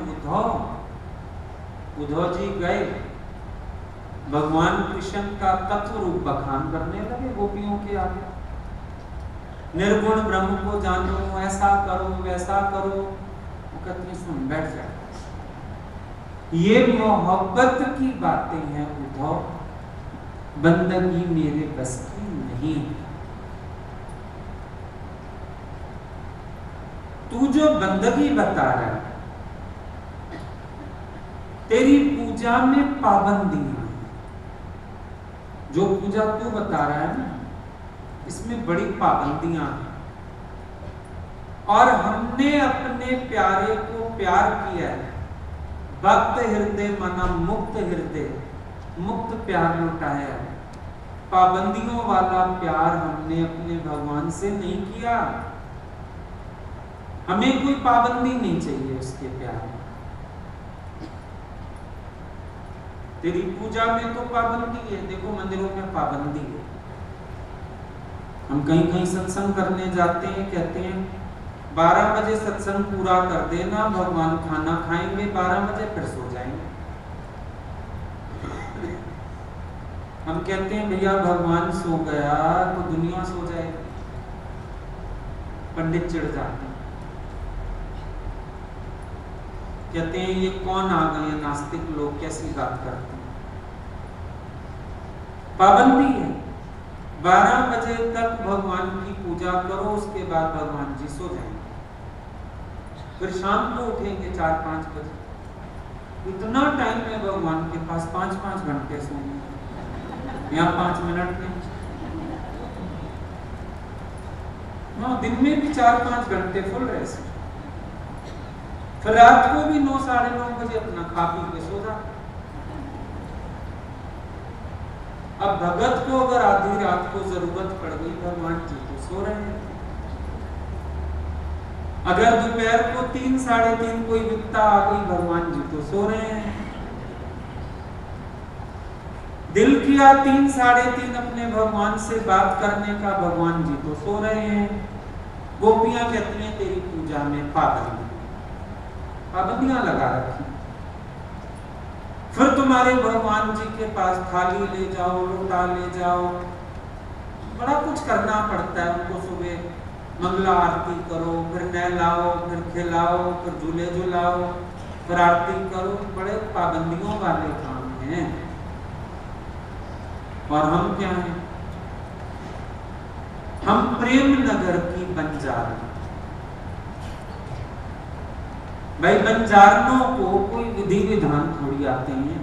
उद्धव जी गए, भगवान कृष्ण का तत्व रूप बखान करने लगे गोपियों के आगे। निर्गुण ब्रह्म को जानो, ऐसा करो वैसा करो। वो कहते सुन बैठ जा, ये मोहब्बत की बातें हैं उद्धव, बंदगी मेरे बस की नहीं। तू जो बंदगी बता रहा है, तेरी पूजा में पाबंदियां, जो पूजा तू बता रहा है ना, इसमें बड़ी पाबंदियां हैं। और हमने अपने प्यारे को प्यार किया है, भक्त हृदय मना मुक्त हृदय, मुक्त प्यार लुटाया है। पाबंदियों वाला प्यार हमने अपने भगवान से नहीं किया। हमें कोई पाबंदी नहीं चाहिए उसके प्यार में। तेरी पूजा में तो पाबंदी है, देखो मंदिरों में पाबंदी है। हम कहीं कहीं सत्संग करने जाते हैं, कहते हैं 12 बजे सत्संग पूरा कर देना, भगवान खाना खाएंगे 12 बजे फिर सो जाएंगे। हम कहते हैं भैया भगवान सो गया तो दुनिया सो जाएगी। पंडित चिढ़ जाते हैं, कहते हैं ये कौन आ गए नास्तिक लोग, कैसी बात करते हैं। पाबंदी है, 12 बजे तक भगवान की पूजा करो, उसके बाद भगवान जी सो जाएंगे। फिर शाम को उठेंगे 4-5 बजे। इतना टाइम है भगवान के पास, 5-5 घंटे सोने, यहाँ 5 मिनट में। हाँ, दिन में भी 4-5 घंटे फुल रेस्ट। फिर रात को भी 9-9:30 बजे अपना खा पी के सो जा। अब भगत को अगर आधी रात को जरूरत पड़ गई, भगवान जी तो सो रहे हैं। अगर दोपहर को 3-3:30 कोई विपदा आ गई, भगवान जी तो सो रहे हैं। दिल किया 3-3:30 अपने भगवान से बात करने का, भगवान जी तो सो रहे हैं। गोपियां कहती हैं तेरी पूजा में पाबंदियां लगा रखी। फिर तुम्हारे भगवान जी के पास थाली ले जाओ, लोटा ले जाओ, बड़ा कुछ करना पड़ता है उनको। सुबह मंगला आरती करो, फिर नहलाओ, फिर खिलाओ, फिर झूले झुलाओ, फिर आरती करो। बड़े पाबंदियों वाले काम हैं। और हम क्या हैं? हम प्रेम नगर की बंजारी। भाई बंजारनों को कोई विधि विधान थोड़ी आते हैं।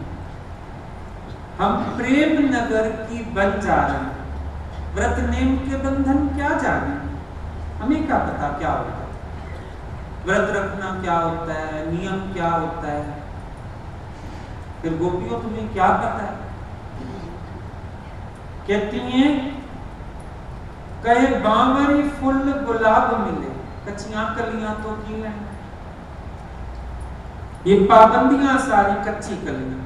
हम प्रेम नगर की बंजारन, व्रत नेम के बंधन क्या जाने, हमें क्या पता क्या होता है, व्रत रखना क्या होता है, नियम क्या होता है। फिर गोपियों तुम्हें क्या पता है? कहती हैं कहे बावरी फुल गुलाब मिले, कच्चियां कलियां तो की है। ये पाबंदियां सारी कच्ची कलियां,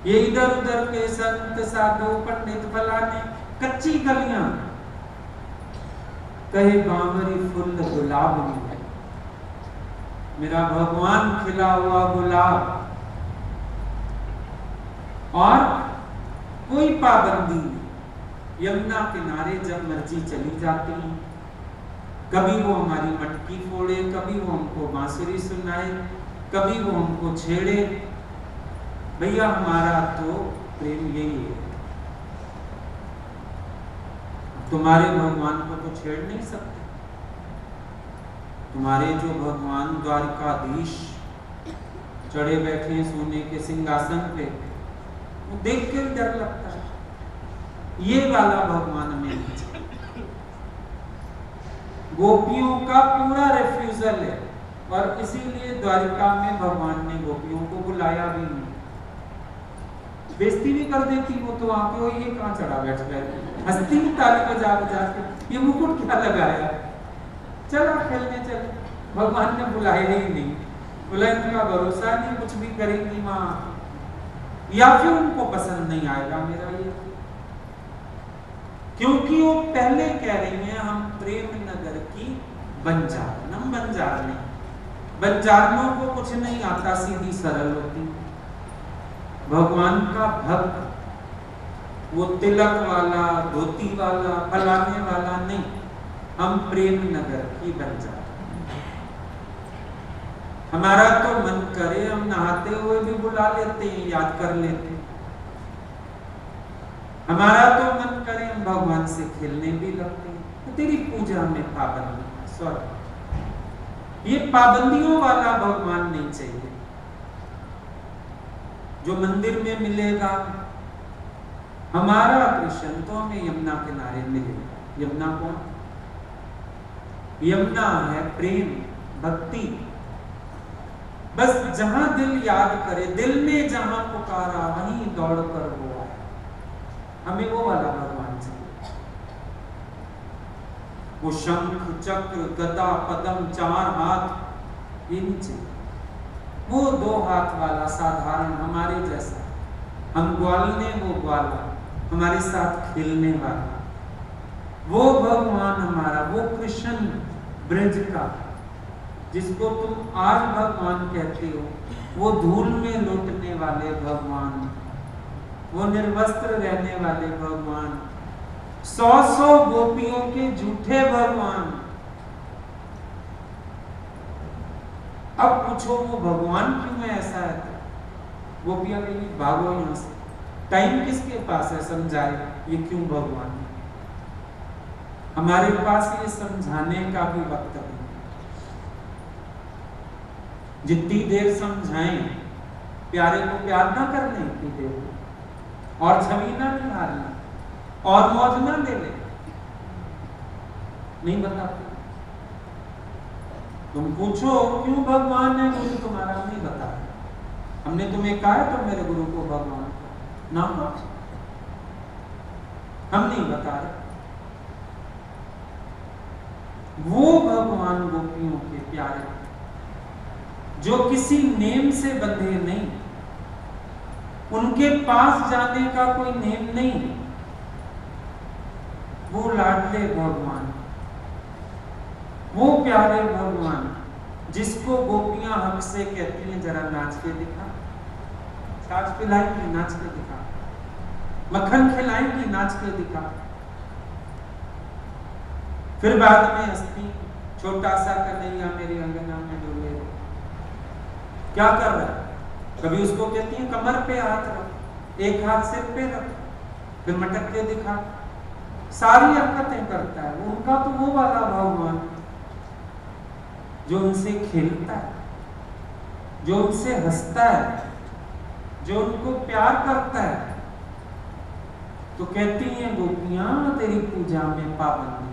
ये इधर उधर के संत साधु पंडित फलाने, कच्ची कलियां। कहे बावरी फुल गुलाब मिले, मेरा भगवान खिला हुआ गुलाब। और कोई पाबंदी नहीं, यमुना किनारे जब मर्जी चली जाती हैं। कभी वो हमारी मटकी फोड़े, कभी वो हमको बांसुरी सुनाए, कभी वो हमको छेड़े। भैया हमारा तो प्रेम यही है। तुम्हारे भगवान को तो छेड़ नहीं सकते। तुम्हारे जो भगवान द्वारिकाधीश चढ़े बैठे सोने के सिंहासन पे, वो देख के डर लगता है। ये वाला भगवान हमें नहीं चाहिए। गोपियों का पूरा रिफ्यूजल है, और इसीलिए द्वारिका में भगवान ने गोपियों को बुलाया भी नहीं। बेइज्जती भी कर देती वो तो, वहां पे ये कहाँ चढ़ा बैठ गए, हंसती ताली बजा बजा के, ये मुकुट क्या लगाया, चला खेलने चले। भगवान ने बुलाया ही नहीं, बोला इनका भरोसा नहीं, कुछ भी करेंगी माँ, या फिर उनको पसंद नहीं आएगा मेरा ये। क्योंकि वो पहले कह रही हैं हम प्रेम नगर की बंजारन, हम बंजार नहीं। बंजारनों को कुछ नहीं आता, सीधी सरल होती। भगवान का भक्त वो तिलक वाला, धोती वाला, फलाने वाला नहीं। हम प्रेम नगर की बंजार। हमारा तो मन करे हम नहाते हुए भी बुला लेते हैं, याद कर लेते हैं। हमारा तो मन करे हम भगवान से खेलने भी लगते हैं। तो तेरी पूजा में पाबंदी है, सॉरी, ये पाबंदियों वाला भगवान नहीं चाहिए। जो मंदिर में मिलेगा हमारा कृष्ण तो हमें यमुना किनारे मिलेगा। यमुना कौन? यमुना है प्रेम, भक्ति। बस जहां दिल याद करे, दिल ने जहां पुकारा वहीं दौड़ कर वो आए। हमें वो वाला भगवान चाहिए। वो शंख चक्र गदा पद्म 4 हाथ ये नहीं चाहिए। वो 2 हाथ वाला साधारण हमारे जैसा, हम ग्वालने वो ग्वाला, हमारे साथ खेलने वाला वो भगवान हमारा, वो कृष्ण ब्रज का जिसको तुम आज भगवान कहते हो, वो धूल में लौटने वाले भगवान, वो निर्वस्त्र रहने वाले भगवान, 100 गोपियों के झूठे भगवान। अब पूछो वो भगवान क्यों है ऐसा है? गोपियां कहेंगी भागो यहां से, टाइम किसके पास है समझाए ये क्यों भगवान है। हमारे पास ये समझाने का भी वक्त नहीं। जितनी देर समझाएं, प्यारे को प्यार ना करने इतनी देर और छवि ना निहारना और मौज ना ले ले, नहीं बताते। तुम पूछो क्यों भगवान है, मुझे तुम्हारा नहीं बता। हमने तुम्हें कहा है तुम मेरे गुरु को भगवान ना कहो, हम नहीं बता रहे। वो भगवान गोपियों के प्यारे जो किसी नेम से बंधे नहीं, उनके पास जाने का कोई नेम नहीं, वो लाडले भगवान, वो प्यारे भगवान जिसको गोपियां हक से कहती हैं जरा नाच के दिखा, छाछ पिलाएंगी नाच के दिखा, मक्खन खिलाएंगी नाच के दिखा। फिर बाद में हंसती, छोटा सा कन्हैया मेरे अंगना में डोले। क्या कर रहा है? कभी उसको कहती है कमर पे हाथ रख, एक हाथ सिर पे रख, फिर मटक के दिखा, सारी हरकतें करता है। उनका तो वो वाला भगवान जो उनसे खेलता है, जो उनसे हंसता है, जो उनको प्यार करता है। तो कहती हैं गोपियां तेरी पूजा में पाबंदी।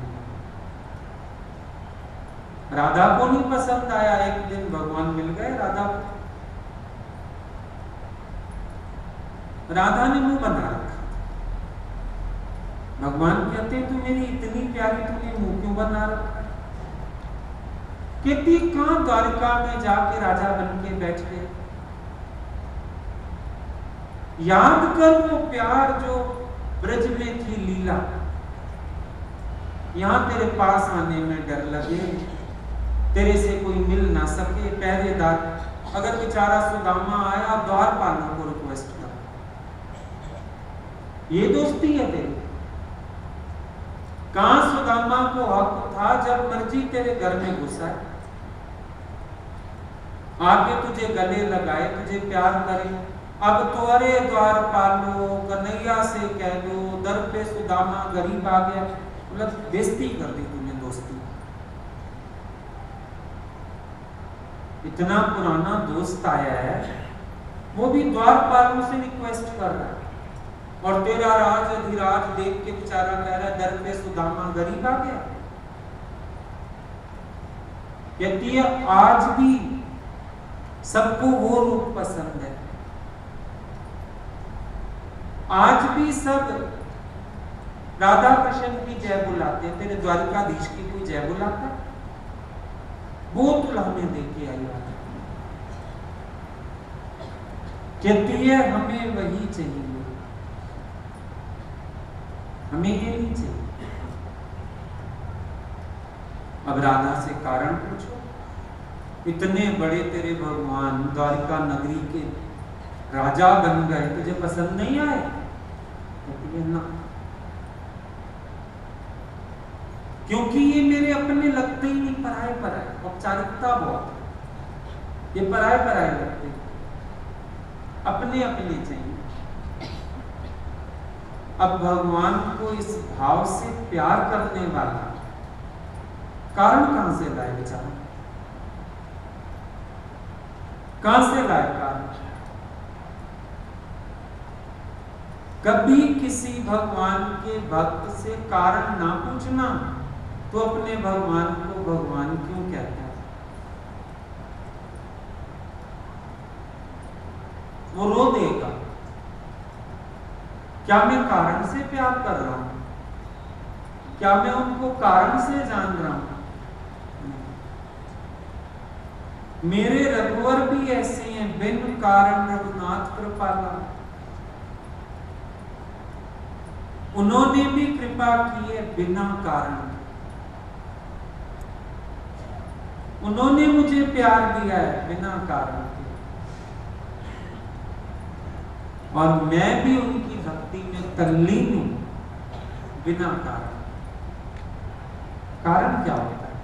राधा को नहीं पसंद आया, एक दिन भगवान मिल गए राधा को, राधा ने मुंह बना रखा। भगवान कहते हैं तू मेरी इतनी प्यारी, तूने मुंह क्यों बना रखा? कहती कहां द्वारिका में जाके राजा बन के बैठ गए। याद कर वो प्यार जो ब्रज में थी लीला, यहां तेरे पास आने में डर लगे, तेरे से कोई मिल ना सके, पहरेदार। अगर बेचारा सुदामा आया द्वारपालों को रिक्वेस्ट कर, ये दोस्ती है तेरी। कहां सुदामा को हक था जब मर्जी तेरे घर में घुसा है, आके तुझे गले लगाए, तुझे प्यार करे। अब तो अरे द्वारपालो कन्हैया से कह दो, दर पे सुदामा गरीब आ गया, मतलब बेइज्जती कर दी तूने दोस्ती। इतना पुराना दोस्त आया है, वो भी द्वारपालों से रिक्वेस्ट कर रहा है, और तेरा राज अधिराज देख के बेचारा कह रहा है दर पे सुदामा गरीब आ गया। कहती है आज भी सबको वो रूप पसंद है, आज भी सब राधा कृष्ण की जय बुलाते हैं। तेरे द्वारिकाधीश की कोई जय बुलाता है? वो तुलहने दे के आई बात। कहती है हमें वही चाहिए, हमें ये नहीं चाहिए। अब राधा से कारण पूछो, इतने बड़े तेरे भगवान द्वारिका नगरी के राजा बन गए, तुझे पसंद नहीं आए? कहती है ना, क्योंकि ये मेरे अपने लगते ही नहीं, पराए पराए, औपचारिकता बहुत, ये पराए पराए लगते, अपने अपने चाहिए। अब भगवान को इस भाव से प्यार करने वाला कारण कहां से लाए बेचारा, कहां से लाए कारण? कभी किसी भगवान के भक्त से कारण ना पूछना तो अपने भगवान को भगवान क्यों कहते हैं? वो रो देगा, क्या मैं कारण से प्यार कर रहा हूं? क्या मैं उनको कारण से जान रहा हूं? मेरे रघुवर भी ऐसे हैं, बिन कारण रघुनाथ कृपाला। उन्होंने भी कृपा की है बिना कारण। उन्होंने मुझे प्यार दिया है बिना कारण के, और मैं भी उनकी भक्ति में तल्लीन हूं बिना कारण। कारण क्या होता है?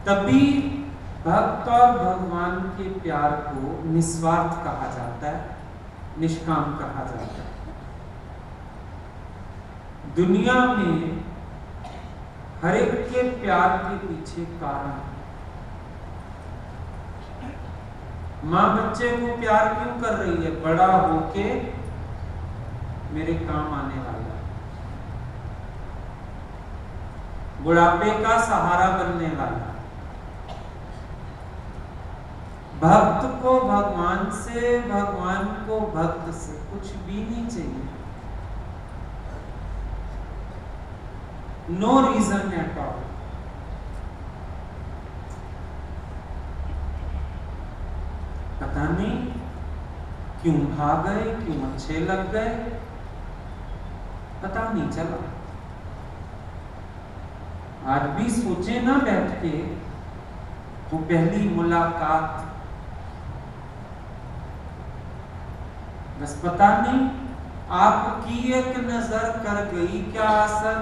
तभी भक्त और भगवान के प्यार को निस्वार्थ कहा जाता है, निष्काम कहा जाता है। दुनिया में हर एक के प्यार के पीछे कारण। मां बच्चे को प्यार क्यों कर रही है? बड़ा होके मेरे काम आने वाला, बुढ़ापे का सहारा बनने वाला। भक्त को भगवान से, भगवान को भक्त से कुछ भी नहीं चाहिए। No reason at all. पता नहीं क्यों भाग गए, क्यों अच्छे लग गए, पता नहीं चला। आज भी सोचे ना बैठ के, वो पहली मुलाकात, बस पता नहीं आपकी एक नजर कर गई क्या असर,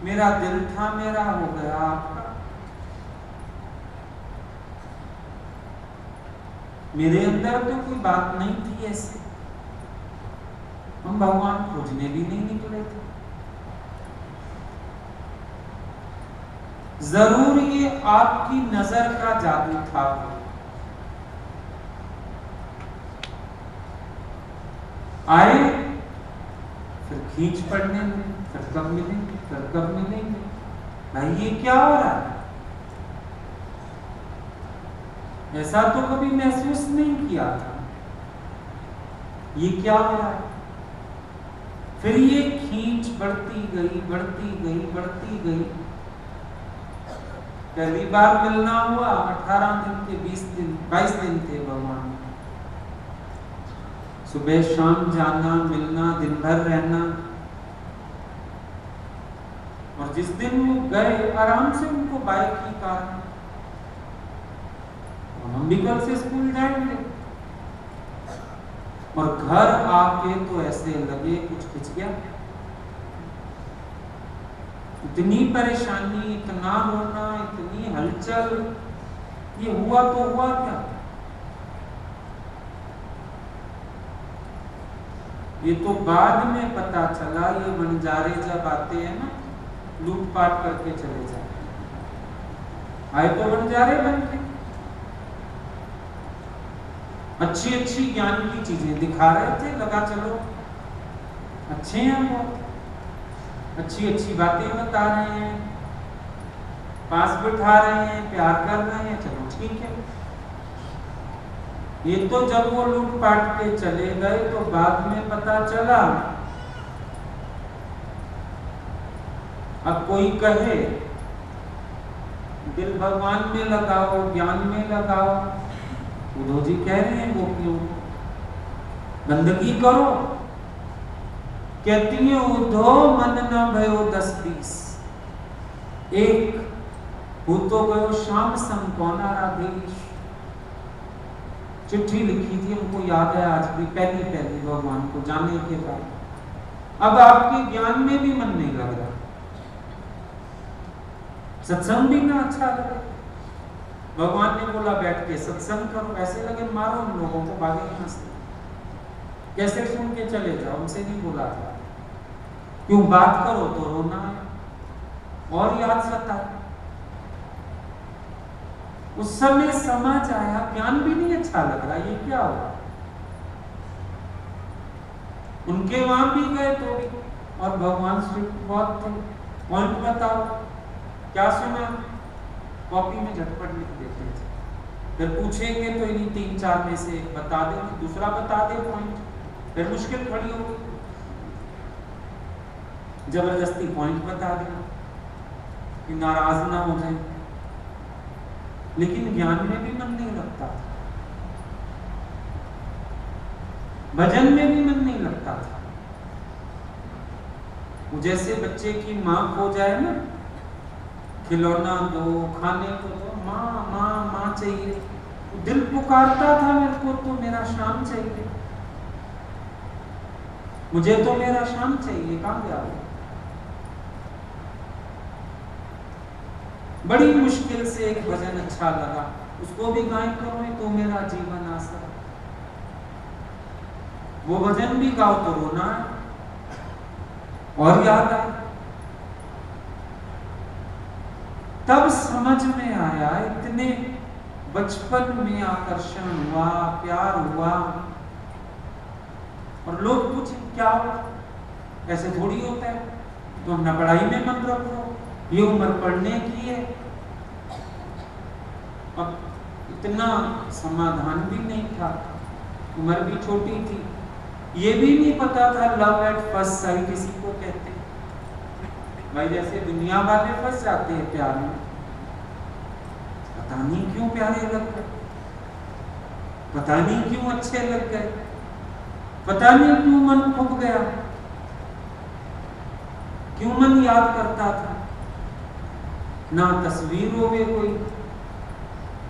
मेरा दिल था मेरा हो गया आपका। मेरे अंदर तो कोई बात नहीं थी ऐसी, हम भगवान खोजने भी नहीं निकले थे। जरूर ये आपकी नजर का जादू था। आए, फिर खींच पड़ने लगे, फिर कब मिलेंगे, फिर कब मिलेंगे। भाई ये क्या हो रहा है? ऐसा तो कभी महसूस नहीं किया था। ये क्या हो रहा है? फिर ये खींच बढ़ती गई, बढ़ती गई, बढ़ती गई। पहली बार मिलना हुआ 18 दिन के 20 दिन 22 दिन थे भगवान। सुबह शाम जाना, मिलना, दिन भर रहना। और जिस दिन वो गए, आराम से उनको बाइक की कार, हम भी कल से स्कूल जाएंगे। और घर आके तो ऐसे लगे कुछ खिंच गया। इतनी परेशानी, इतना रोना, इतनी हलचल, ये हुआ तो हुआ क्या? ये तो बाद में पता चला। ये बंजारे जब आते हैं ना, लूटपाट करके चले जाते, आए तो बंजारे बन के, अच्छी अच्छी ज्ञान की चीजें दिखा रहे थे, लगा चलो अच्छे हैं, बहुत अच्छी अच्छी बातें बता रहे हैं, पास बिठा रहे हैं, प्यार कर रहे हैं, चलो ठीक है। ये तो जब वो लूटपाट के चले गए तो बाद में पता चला। अब कोई कहे दिल भगवान में लगाओ, ज्ञान में लगाओ, उद्धव जी कह रहे हैं गोपियों बंदगी करो, कहती है उधो मन न भयो 10-20, एक भूतो गयो शाम सम कौना राधेश। चिट्ठी लिखी थी, हमको याद है आज भी, पहली भगवान को जाने के बाद अब आपके ज्ञान में भी मन नहीं लग रहा, सत्संग भी ना अच्छा लगे। भगवान ने बोला बैठ के सत्संग करो, ऐसे लगे मारो उन लोगों को, भागे यहाँ से, कैसे सुन के चले जाओ, हमसे नहीं बोला था। क्यों बात करो तो रोना है और याद सता। उस समय समझ आया, ज्ञान भी नहीं अच्छा लग रहा, ये क्या हुआ। उनके वहां भी गए तो भी, और भगवान श्री बहुत थे, पॉइंट बताओ क्या सुना, कॉपी में झटपट लिख देते थे। फिर पूछेंगे तो इन्हीं 3-4 में से एक बता दे, दूसरा बता दे पॉइंट, फिर मुश्किल खड़ी होगी। जबरदस्ती पॉइंट बता देना कि नाराज ना हो जाए। लेकिन ज्ञान में भी मन नहीं लगता था, भजन में भी मन नहीं लगता था। जैसे बच्चे की माँ खो जाए ना, खिलौना दो, खाने को दो, माँ माँ माँ चाहिए, दिल पुकारता था मेरे को तो मेरा शाम चाहिए, मुझे तो मेरा शाम चाहिए, कहाँ गया वो। बड़ी मुश्किल से एक भजन अच्छा लगा, उसको भी गाय करो तो मेरा जीवन आसा। वो भजन भी गाओ तो रोना है और याद आए। तब समझ में आया, इतने बचपन में आकर्षण हुआ, प्यार हुआ, और लोग पूछे क्या हुआ, ऐसे थोड़ी होता है, तो अपना पढ़ाई में मन रखो, ये उम्र पढ़ने की है। अब इतना समाधान भी नहीं था, उम्र भी छोटी थी, ये भी नहीं पता था लव एट फर्स्ट साइट किसी को कहते हैं। भाई जैसे दुनिया वाले फंस जाते हैं प्यार में, पता नहीं क्यों प्यारे लग गए, पता नहीं क्यों अच्छे लग गए, पता नहीं क्यों मन खुब गया, क्यों मन याद करता था। ना तस्वीर हो गई, कोई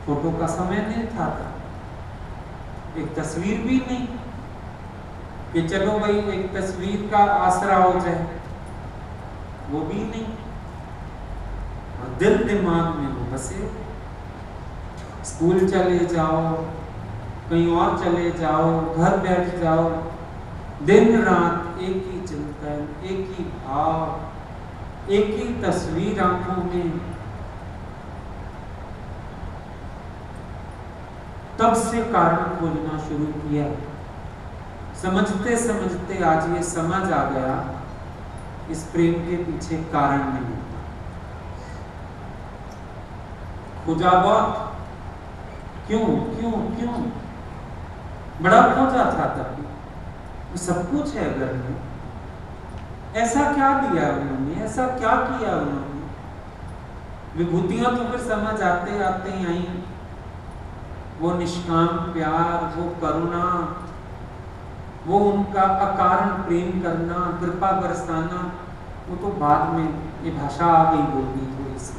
फोटो का समय नहीं था, एक तस्वीर भी नहीं कि चलो भाई एक तस्वीर का आसरा हो जाए, वो भी नहीं। और दिल दिमाग में वो बसे, स्कूल चले जाओ, कहीं और चले जाओ, घर बैठ जाओ, दिन रात एक ही चिंतन, एक ही भाव, एक ही तस्वीर आंखों में। तब से कारण खोजना शुरू किया, समझते समझते आज ये समझ आ गया, इस प्रेम के पीछे कारण नहीं होता। खोजा बहुत, क्यों क्यों क्यों, बड़ा खोजा था तब भी, सब कुछ है घर में, ऐसा क्या दिया उन्होंने, ऐसा क्या किया उन्होंने। विभूतियां तो फिर समझ आते आते आई, वो निष्काम प्यार, वो करुणा, वो उनका अकारण प्रेम करना, कृपा बरसाना, वो तो बाद में ये भाषा आ गई बोलनी थोड़ी सी।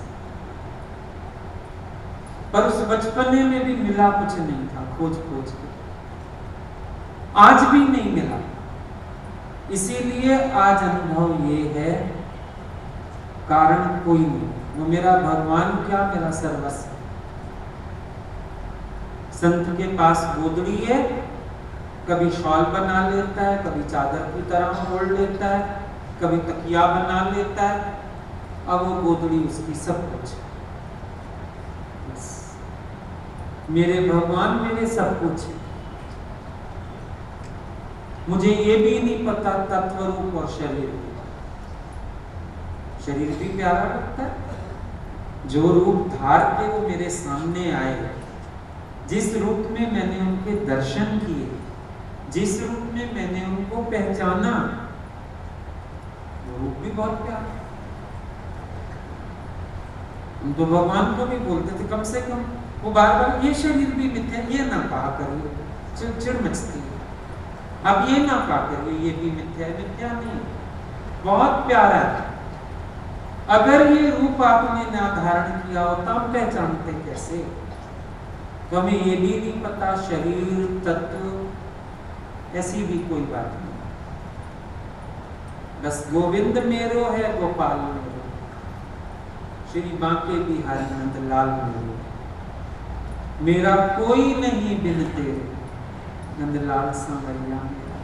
पर उस बचपने में भी मिला कुछ नहीं था, खोज खोज के, आज भी नहीं मिला। इसीलिए आज अनुभव ये है, कारण कोई नहीं, वो मेरा भगवान क्या, मेरा सर्वस्व। संत के पास गोदड़ी है, कभी शॉल बना लेता है, कभी चादर की तरह ओढ़ लेता है, कभी तकिया बना लेता है, अब वो गोदड़ी उसकी सब कुछ है। मेरे भगवान मेरे सब कुछ है। मुझे ये भी नहीं पता तत्व रूप और शरीर, शरीर भी प्यारा लगता है, जो रूप धार के वो मेरे सामने आए, जिस रूप में मैंने उनके दर्शन किए, जिस रूप में मैंने उनको पहचाना, वो रूप भी बहुत प्यारा। हम तो भगवान को भी बोलते थे कम से कम, वो बार बार ये शरीर भी मिथ्या, ये ना कहा करिए, चिड़चिड़ मचती है। अब ये ना कहा करिए ये भी मिथ्या है, मिथ्या नहीं, बहुत प्यारा है। अगर ये रूप आपने ना धारण किया होता हम पहचानते कैसे? तो हमें ये भी नहीं पता शरीर तत्व ऐसी भी कोई बात नहीं, बस गोविंद मेरो है गोपाल मेरो, श्री बांके बिहारी नंदलाल मेरो, मेरा कोई नहीं बिन तेरे नंदलाल सांवरिया मेरा।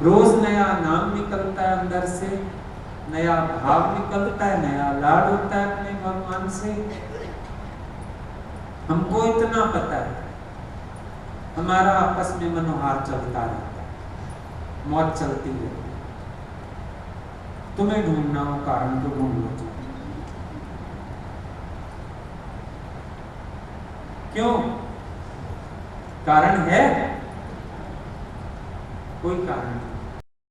रोज नया नाम निकलता है अंदर से, नया भाव निकलता है, नया लाड होता है अपने भगवान से। हमको इतना पता है हमारा आपस में मनोहार चलता रहता है, मौत चलती है। तुम्हें ढूंढना हो कारण तो ढूंढ लो। क्यों? कारण है? कोई कारण नहीं।